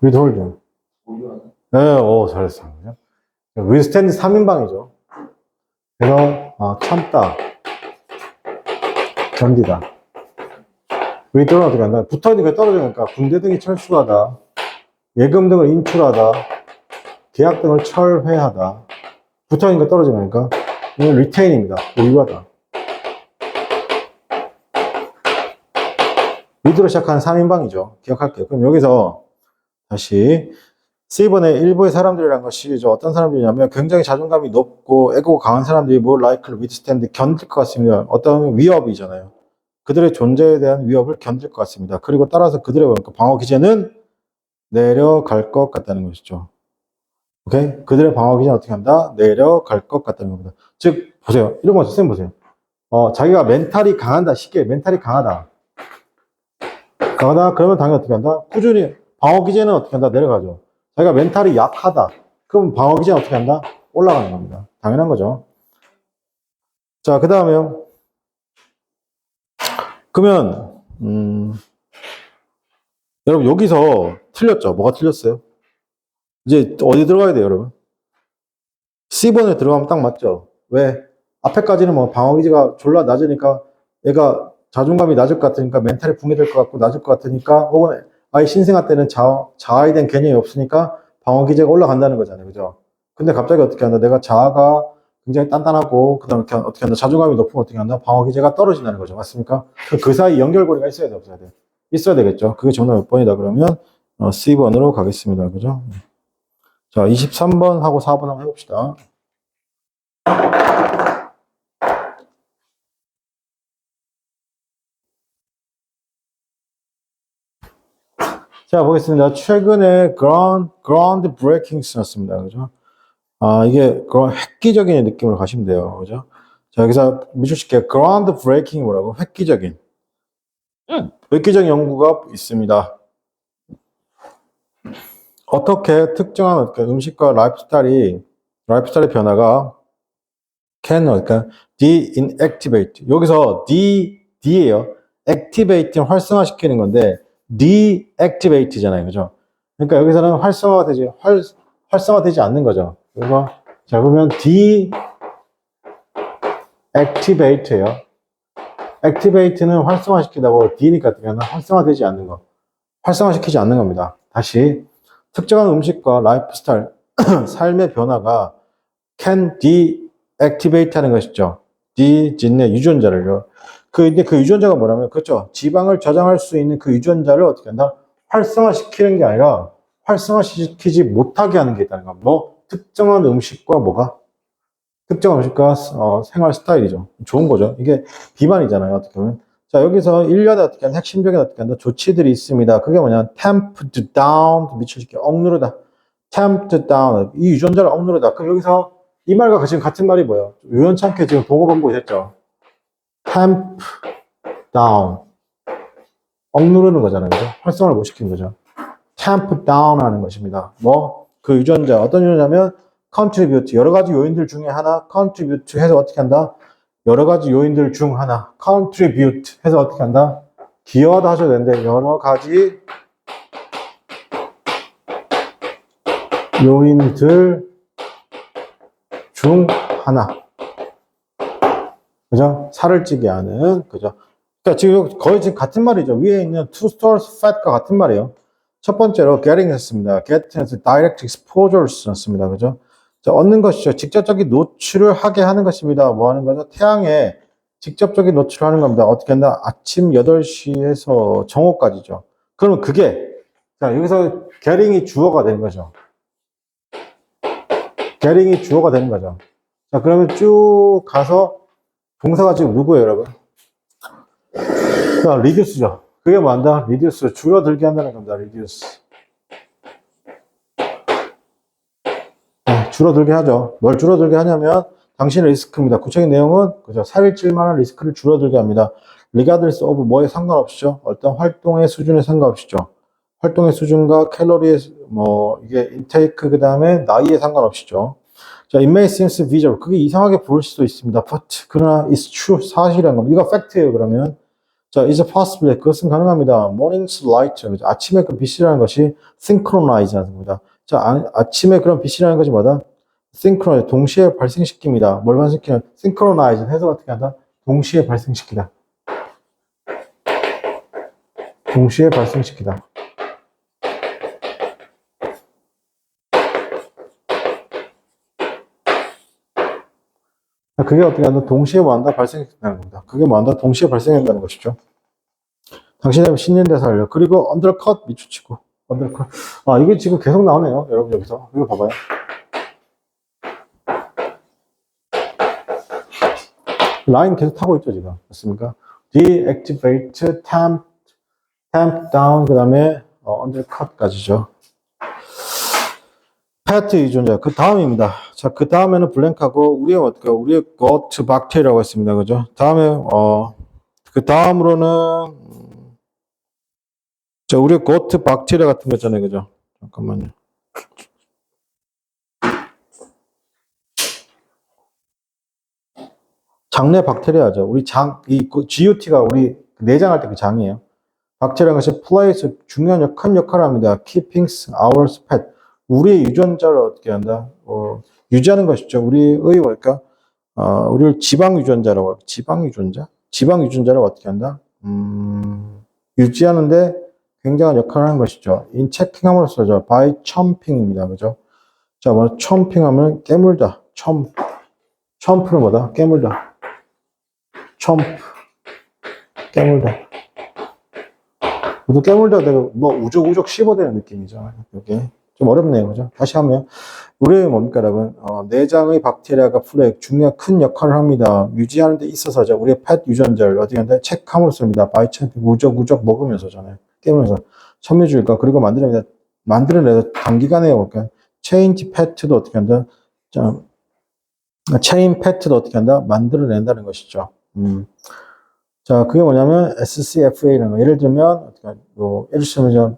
withhold. 보유하는. 네, 오, 잘했어요. 그죠? withstand 3인방이죠. 그래서, 참다, 견디다. withdraw 어떻게 한다? 붙어있는 게 떨어지니까 군대 등이 철수하다, 예금 등을 인출하다, 계약 등을 철회하다. 붙어있는 게 떨어지니까 이건 retain입니다. 보유하다. with로 시작하는 3인방이죠. 기억할게요. 그럼 여기서 다시 C번의 일부의 사람들이란 것이 어떤 사람들이냐면 굉장히 자존감이 높고 에고가 강한 사람들이 more likely withstand 견딜 것 같습니다. 어떤 위협이잖아요. 그들의 존재에 대한 위협을 견딜 것 같습니다. 그리고 따라서 그들의 방어 기제는 내려갈 것 같다는 것이죠. 오케이? 그들의 방어 기제는 어떻게 한다? 내려갈 것 같다는 겁니다. 즉, 보세요. 이런 거 선생님 보세요. 자기가 멘탈이 강한다. 쉽게 멘탈이 강하다. 강하다? 그러면 당연히 어떻게 한다? 꾸준히 방어 기제는 어떻게 한다? 내려가죠. 자기가 멘탈이 약하다. 그럼 방어 기제는 어떻게 한다? 올라가는 겁니다. 당연한 거죠. 자, 그 다음에요. 그러면, 여러분, 여기서 틀렸죠? 뭐가 틀렸어요? 이제 어디 들어가야 돼요, 여러분? C번에 들어가면 딱 맞죠? 왜? 앞에까지는 뭐 방어 기제가 졸라 낮으니까 얘가 자존감이 낮을 것 같으니까 멘탈이 붕괴될 것 같고 낮을 것 같으니까 혹은 아예 신생아 때는 자아에 대한 개념이 없으니까 방어 기제가 올라간다는 거잖아요. 그죠? 근데 갑자기 어떻게 한다? 내가 자아가 굉장히 단단하고 그다음에 어떻게 한다? 자존감이 높으면 어떻게 한다? 방어 기제가 떨어진다는 거죠. 맞습니까? 그 사이 연결고리가 있어야 돼, 없어야 돼? 있어야 되겠죠. 그게 정답 몇 번이다 그러면 C번으로 가겠습니다. 그죠? 자, 23번 하고 4번 한번 해봅시다. 자, 보겠습니다. 최근에 ground breakings 났습니다. 그죠? 이게 그런 획기적인 느낌으로 가시면 돼요. 그죠? 자, 여기서 미줄시켜 ground breaking이 뭐라고? 획기적인 연구가 있습니다. 어떻게 특정한 음식과 라이프스타일의 변화가 그러니까 de-inactivate. 여기서 D예요. activate는 활성화시키는 건데 deactivate잖아요. 그죠? 그러니까 여기서는 활성화되지 않는 거죠. 그래서 자, 그러면 deactivate예요. activate는 활성화시키다고 D니까 활성화되지 않는 거. 활성화시키지 않는 겁니다. 다시 특정한 음식과 라이프스타일, 삶의 변화가 can deactivate 하는 것이죠. 진의 유전자를요. 근데 그 유전자가 뭐냐면, 그렇죠. 지방을 저장할 수 있는 그 유전자를 어떻게 한다? 활성화시키는 게 아니라 활성화시키지 못하게 하는 게 있다는 거. 뭐, 특정한 음식과 뭐가? 특정한 음식과 생활 스타일이죠. 좋은 거죠. 이게 비만이잖아요. 어떻게 보면. 자, 여기서 1년에 어떻게 한다? 핵심적인 어떻게 한다? 조치들이 있습니다. 그게 뭐냐? tamped down, 미쳐지게 억누르다. tamped down. 이 유전자를 억누르다. 그럼 여기서 이 말과 지금 같은 말이 뭐예요? 우연찮게 지금 동어 반복이 됐죠. tamp down. 억누르는 거잖아요. 그죠? 활성화를 못 시킨 거죠. tamp down 하는 것입니다. 뭐, 그 유전자, 어떤 유전자냐면, contribute. 여러 가지 요인들 중에 하나, contribute 해서 어떻게 한다? 여러 가지 요인들 중 하나, contribute 해서 어떻게 한다? 기여하다 하셔야 되는데, 여러 가지 요인들 중 하나. 그죠? 살을 찌게 하는, 그죠? 그러니까 지금 거의 지금 같은 말이죠. 위에 있는 to store fat과 같은 말이에요. 첫 번째로 getting 했습니다. get에서 direct exposure 썼습니다. 그죠? 자, 얻는 것이죠. 직접적인 노출을 하게 하는 것입니다. 뭐 하는 거죠? 태양에 직접적인 노출을 하는 겁니다. 어떻게 한다? 아침 8시에서 정오까지죠. 그러면 그게, 자, 여기서 getting이 주어가 되는 거죠. getting이 주어가 되는 거죠. 자, 그러면 쭉 가서 동사가 지금 누구예요, 여러분? 자, reduce죠. 그게 뭐 한다? reduce. 줄어들게 한다는 겁니다. reduce. 네, 줄어들게 하죠. 뭘 줄어들게 하냐면 당신의 리스크입니다. 구체적인 내용은 그죠? 살이 찔 만한 리스크를 줄어들게 합니다. regardless of 뭐에 상관없이죠. 어떤 활동의 수준에 상관없이죠. 활동의 수준과 칼로리의 뭐 이게 인테이크 그다음에 나이에 상관없이죠. 자, it may seem visual. 그게 이상하게 보일 수도 있습니다. But 그러나 it's true. 사실이란 겁니다. 이거 팩트예요. 그러면 자, is possible. 그것은 가능합니다. morning's light. 그죠? 아침에 그 빛이라는 것이 synchronize 하는 겁니다. 자, 아침에 그런 빛이라는 것이 뭐다? synchronize. 동시에 발생시킵니다. 뭘 발생시키냐? synchronize. 해석 어떻게 한다? 동시에 발생시키다. 동시에 발생시키다. 그게 어떻게 한다? 동시에 뭐 한다? 발생한다는 겁니다. 그게 뭐 한다? 동시에 발생한다는 것이죠. 당신의 신년대사 알려. 그리고 언더컷 밑줄치고. 언더컷. 아, 이게 지금 계속 나오네요. 여러분 여기서. 이거 봐봐요. 라인 계속 타고 있죠, 지금. 맞습니까? deactivate, tamp down, 그 다음에 undercut까지죠. 패트 유전자, 그 다음입니다. 자, 그 다음에는 블랭크하고, 우리의 어떻게, 우리의 got bacteria라고 했습니다. 그죠? 다음에, 그 다음으로는, 자, 우리의 got bacteria 같은 거 있잖아요. 그죠? 잠깐만요. 장내 박테리아죠. 우리 GUT가 우리 내장할 때 그 장이에요. 박테리아가 plays 중요한 큰 역할을 합니다. keeping our pet. 우리의 유전자를 어떻게 한다? 유지하는 것이죠. 우리의 뭘까? 우리를 지방 유전자라고 해요. 지방 유전자? 지방 유전자를 어떻게 한다? 유지하는데 굉장한 역할을 하는 것이죠. in checking 함으로써죠. by chomping입니다. 그죠? 자, 뭐 chomping 하면 깨물다. chomp는 뭐다? 깨물다. chomp. 깨물다. 모두 깨물다 되고 뭐 우적우적 씹어대는 느낌이죠. 이게 좀 어렵네요, 그죠? 다시 하면 우리의 뭡니까, 여러분? 내장의 박테리아가 플레이 중요한 큰 역할을 합니다. 유지하는 데 있어서죠. 우리의 펫 유전자를 어떻게 한다? 체크함으로써입니다. 바이천 우적우적 먹으면서잖아요. 깨물면서 섬유주의가 그리고 만들어내서 단기간에 볼까요? 체인지 패트도 어떻게 한다? 자, 체인 패트도 어떻게 한다? 만들어낸다는 것이죠. 자, 그게 뭐냐면 SCFA라는 거. 예를 들면 예를 들면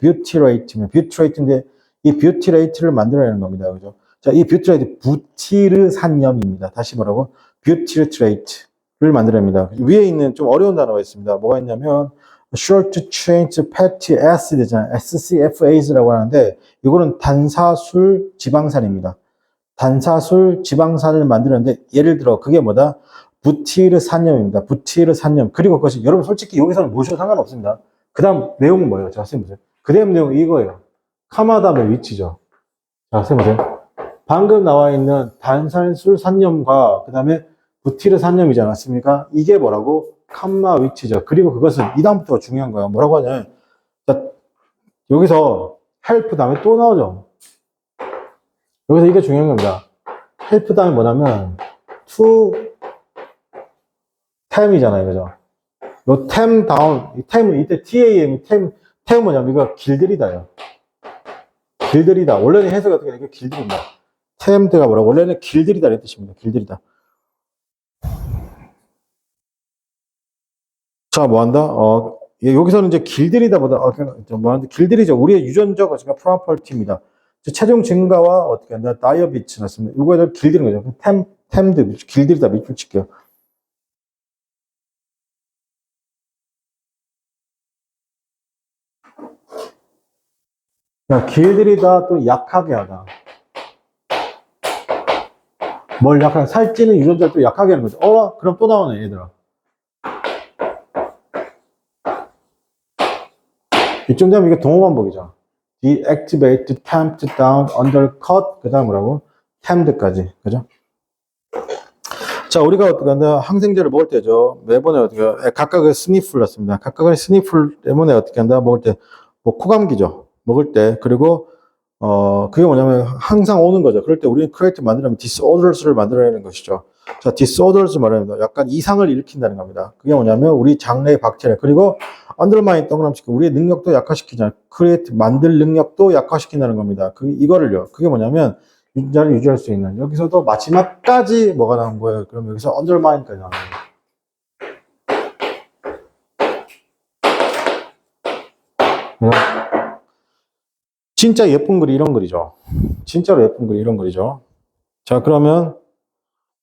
뷰티레이트인데 이 뷰티레이트를 만들어내는 겁니다. 그죠? 자, 이 뷰티레이트 부티르산염입니다. 다시 뭐라고? 뷰티레이트를 만들어냅니다. 위에 있는 좀 어려운 단어가 있습니다. 뭐가 있냐면 short chain fatty acid잖아요. SCFAs라고 하는데 이거는 단사술 지방산입니다. 단사술 지방산을 만드는데 예를 들어 그게 뭐다? 부티르산염입니다. 부티르산염. 그리고 그것이 여러분 솔직히 여기서는 모셔도 상관없습니다. 그 다음 내용은 뭐예요? 자, 선생님 보세요. 그 다음 내용은 이거예요. 카마 다음에 위치죠. 자, 선생님 보세요. 방금 나와 있는 단살술 산염과 그 다음에 부티르산염이지 않았습니까? 이게 뭐라고? 캄마 위치죠. 그리고 그것은 이 다음부터가 중요한 거예요. 뭐라고 하냐면 자, 여기서 헬프 다음에 또 나오죠. 여기서 이게 중요한 겁니다. 헬프 다음에 뭐냐면 to 템이잖아요. 그죠? 요 템 다운, 이 템은 이때 TAM, 템 뭐냐면 이거 길들이다요. 길들이다. 원래는 해석이 어떻게 되냐? 길들인다. 템드가 뭐라고? 원래는 길들이다 이런 뜻입니다. 길들이다. 자, 뭐 한다? 여기서는 이제 길들이다보다, 뭐 한다? 길들이죠. 우리의 유전적, 프로퍼티입니다. 체중 증가와 어떻게 한다? 다이어비츠 났습니다. 이거에 길들이는 거죠. 템드, 길들이다 밑줄 칠게요. 야, 길들이다 또 약하게 하다. 뭘 약하게, 살찌는 유전자를 또 약하게 하는 거죠. 그럼 또 나오네, 얘들아. 이쯤 되면 이게 동호 반복이죠. deactivate, tamp down, undercut, 그 다음 뭐라고? tamped까지. 그죠? 자, 우리가 어떻게 한다? 항생제를 먹을 때죠. 매번에 어떻게, 각각의 스니프를 넣습니다. 각각의 스니프를 매번에 어떻게 한다? 먹을 때, 뭐, 코감기죠. 먹을 때. 그리고, 그게 뭐냐면 항상 오는 거죠. 그럴 때 우리는 create 만들려면 disorders를 만들어내는 것이죠. 자, disorders 말합니다. 약간 이상을 일으킨다는 겁니다. 그게 뭐냐면 우리 장내의 박테리아. 그리고 undermine 동그라미치고 우리의 능력도 약화시키잖아요. create 만들 능력도 약화시킨다는 겁니다. 이거를요. 그게 뭐냐면 유전자를 유지할 수 있는. 여기서도 마지막까지 뭐가 나온 거예요? 그럼 여기서 undermine까지 나오는 거예요. 진짜 예쁜 글이 이런 글이죠. 진짜로 예쁜 글이 이런 글이죠. 자, 그러면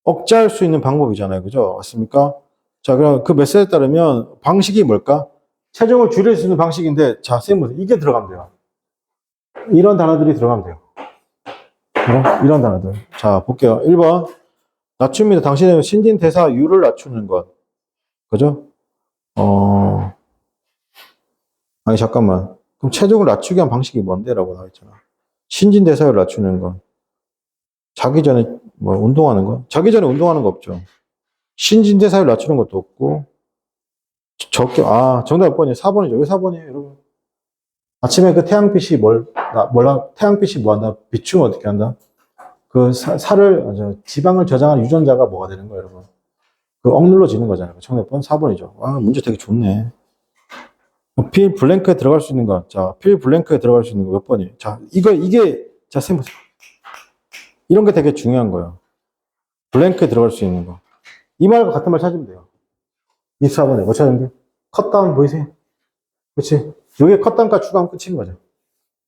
억제할 수 있는 방법이잖아요. 그죠? 맞습니까? 자, 그럼 그 메시지에 따르면 방식이 뭘까? 체중을 줄일 수 있는 방식인데, 자, 선생님, 이게 들어가면 돼요. 이런 단어들이 들어가면 돼요. 이런 단어들. 자, 볼게요. 1번. 낮춥니다. 당신의 신진대사율을 낮추는 것. 그죠? 아니, 잠깐만. 그럼 체중을 낮추기 위한 방식이 뭔데? 라고 나와있잖아. 신진대사율을 낮추는 것. 자기 전에 뭐 운동하는 거? 자기 전에 운동하는 거 없죠. 신진대사율 낮추는 것도 없고. 정답 몇 번이에요? 4번이죠. 왜 4번이에요, 여러분? 아침에 그 태양빛이 태양빛이 뭐 한다? 비추면 어떻게 한다? 그 지방을 저장하는 유전자가 뭐가 되는 거예요, 여러분? 그 억눌러지는 거잖아요. 정답 번 4번이죠. 아, 문제 되게 좋네. 필 블랭크에 들어갈 수 있는 거. 자, 필 블랭크에 들어갈 수 있는 거 몇 번이에요? 자, 자, 선생님 보세요. 이런 게 되게 중요한 거예요. 블랭크에 들어갈 수 있는 거. 이 말과 같은 말 찾으면 돼요. 24번에 뭐 찾는 게? 컷다운 보이세요? 그렇지? 여기에 컷다운까지 추가하면 끝인 거죠.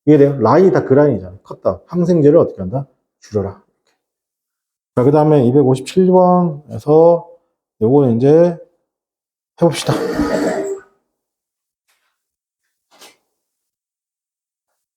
이해돼요? 라인이 다 그 라인이잖아요. 컷다운. 항생제를 어떻게 한다? 줄여라. 자, 그 다음에 257번에서 요거는 이제 해봅시다.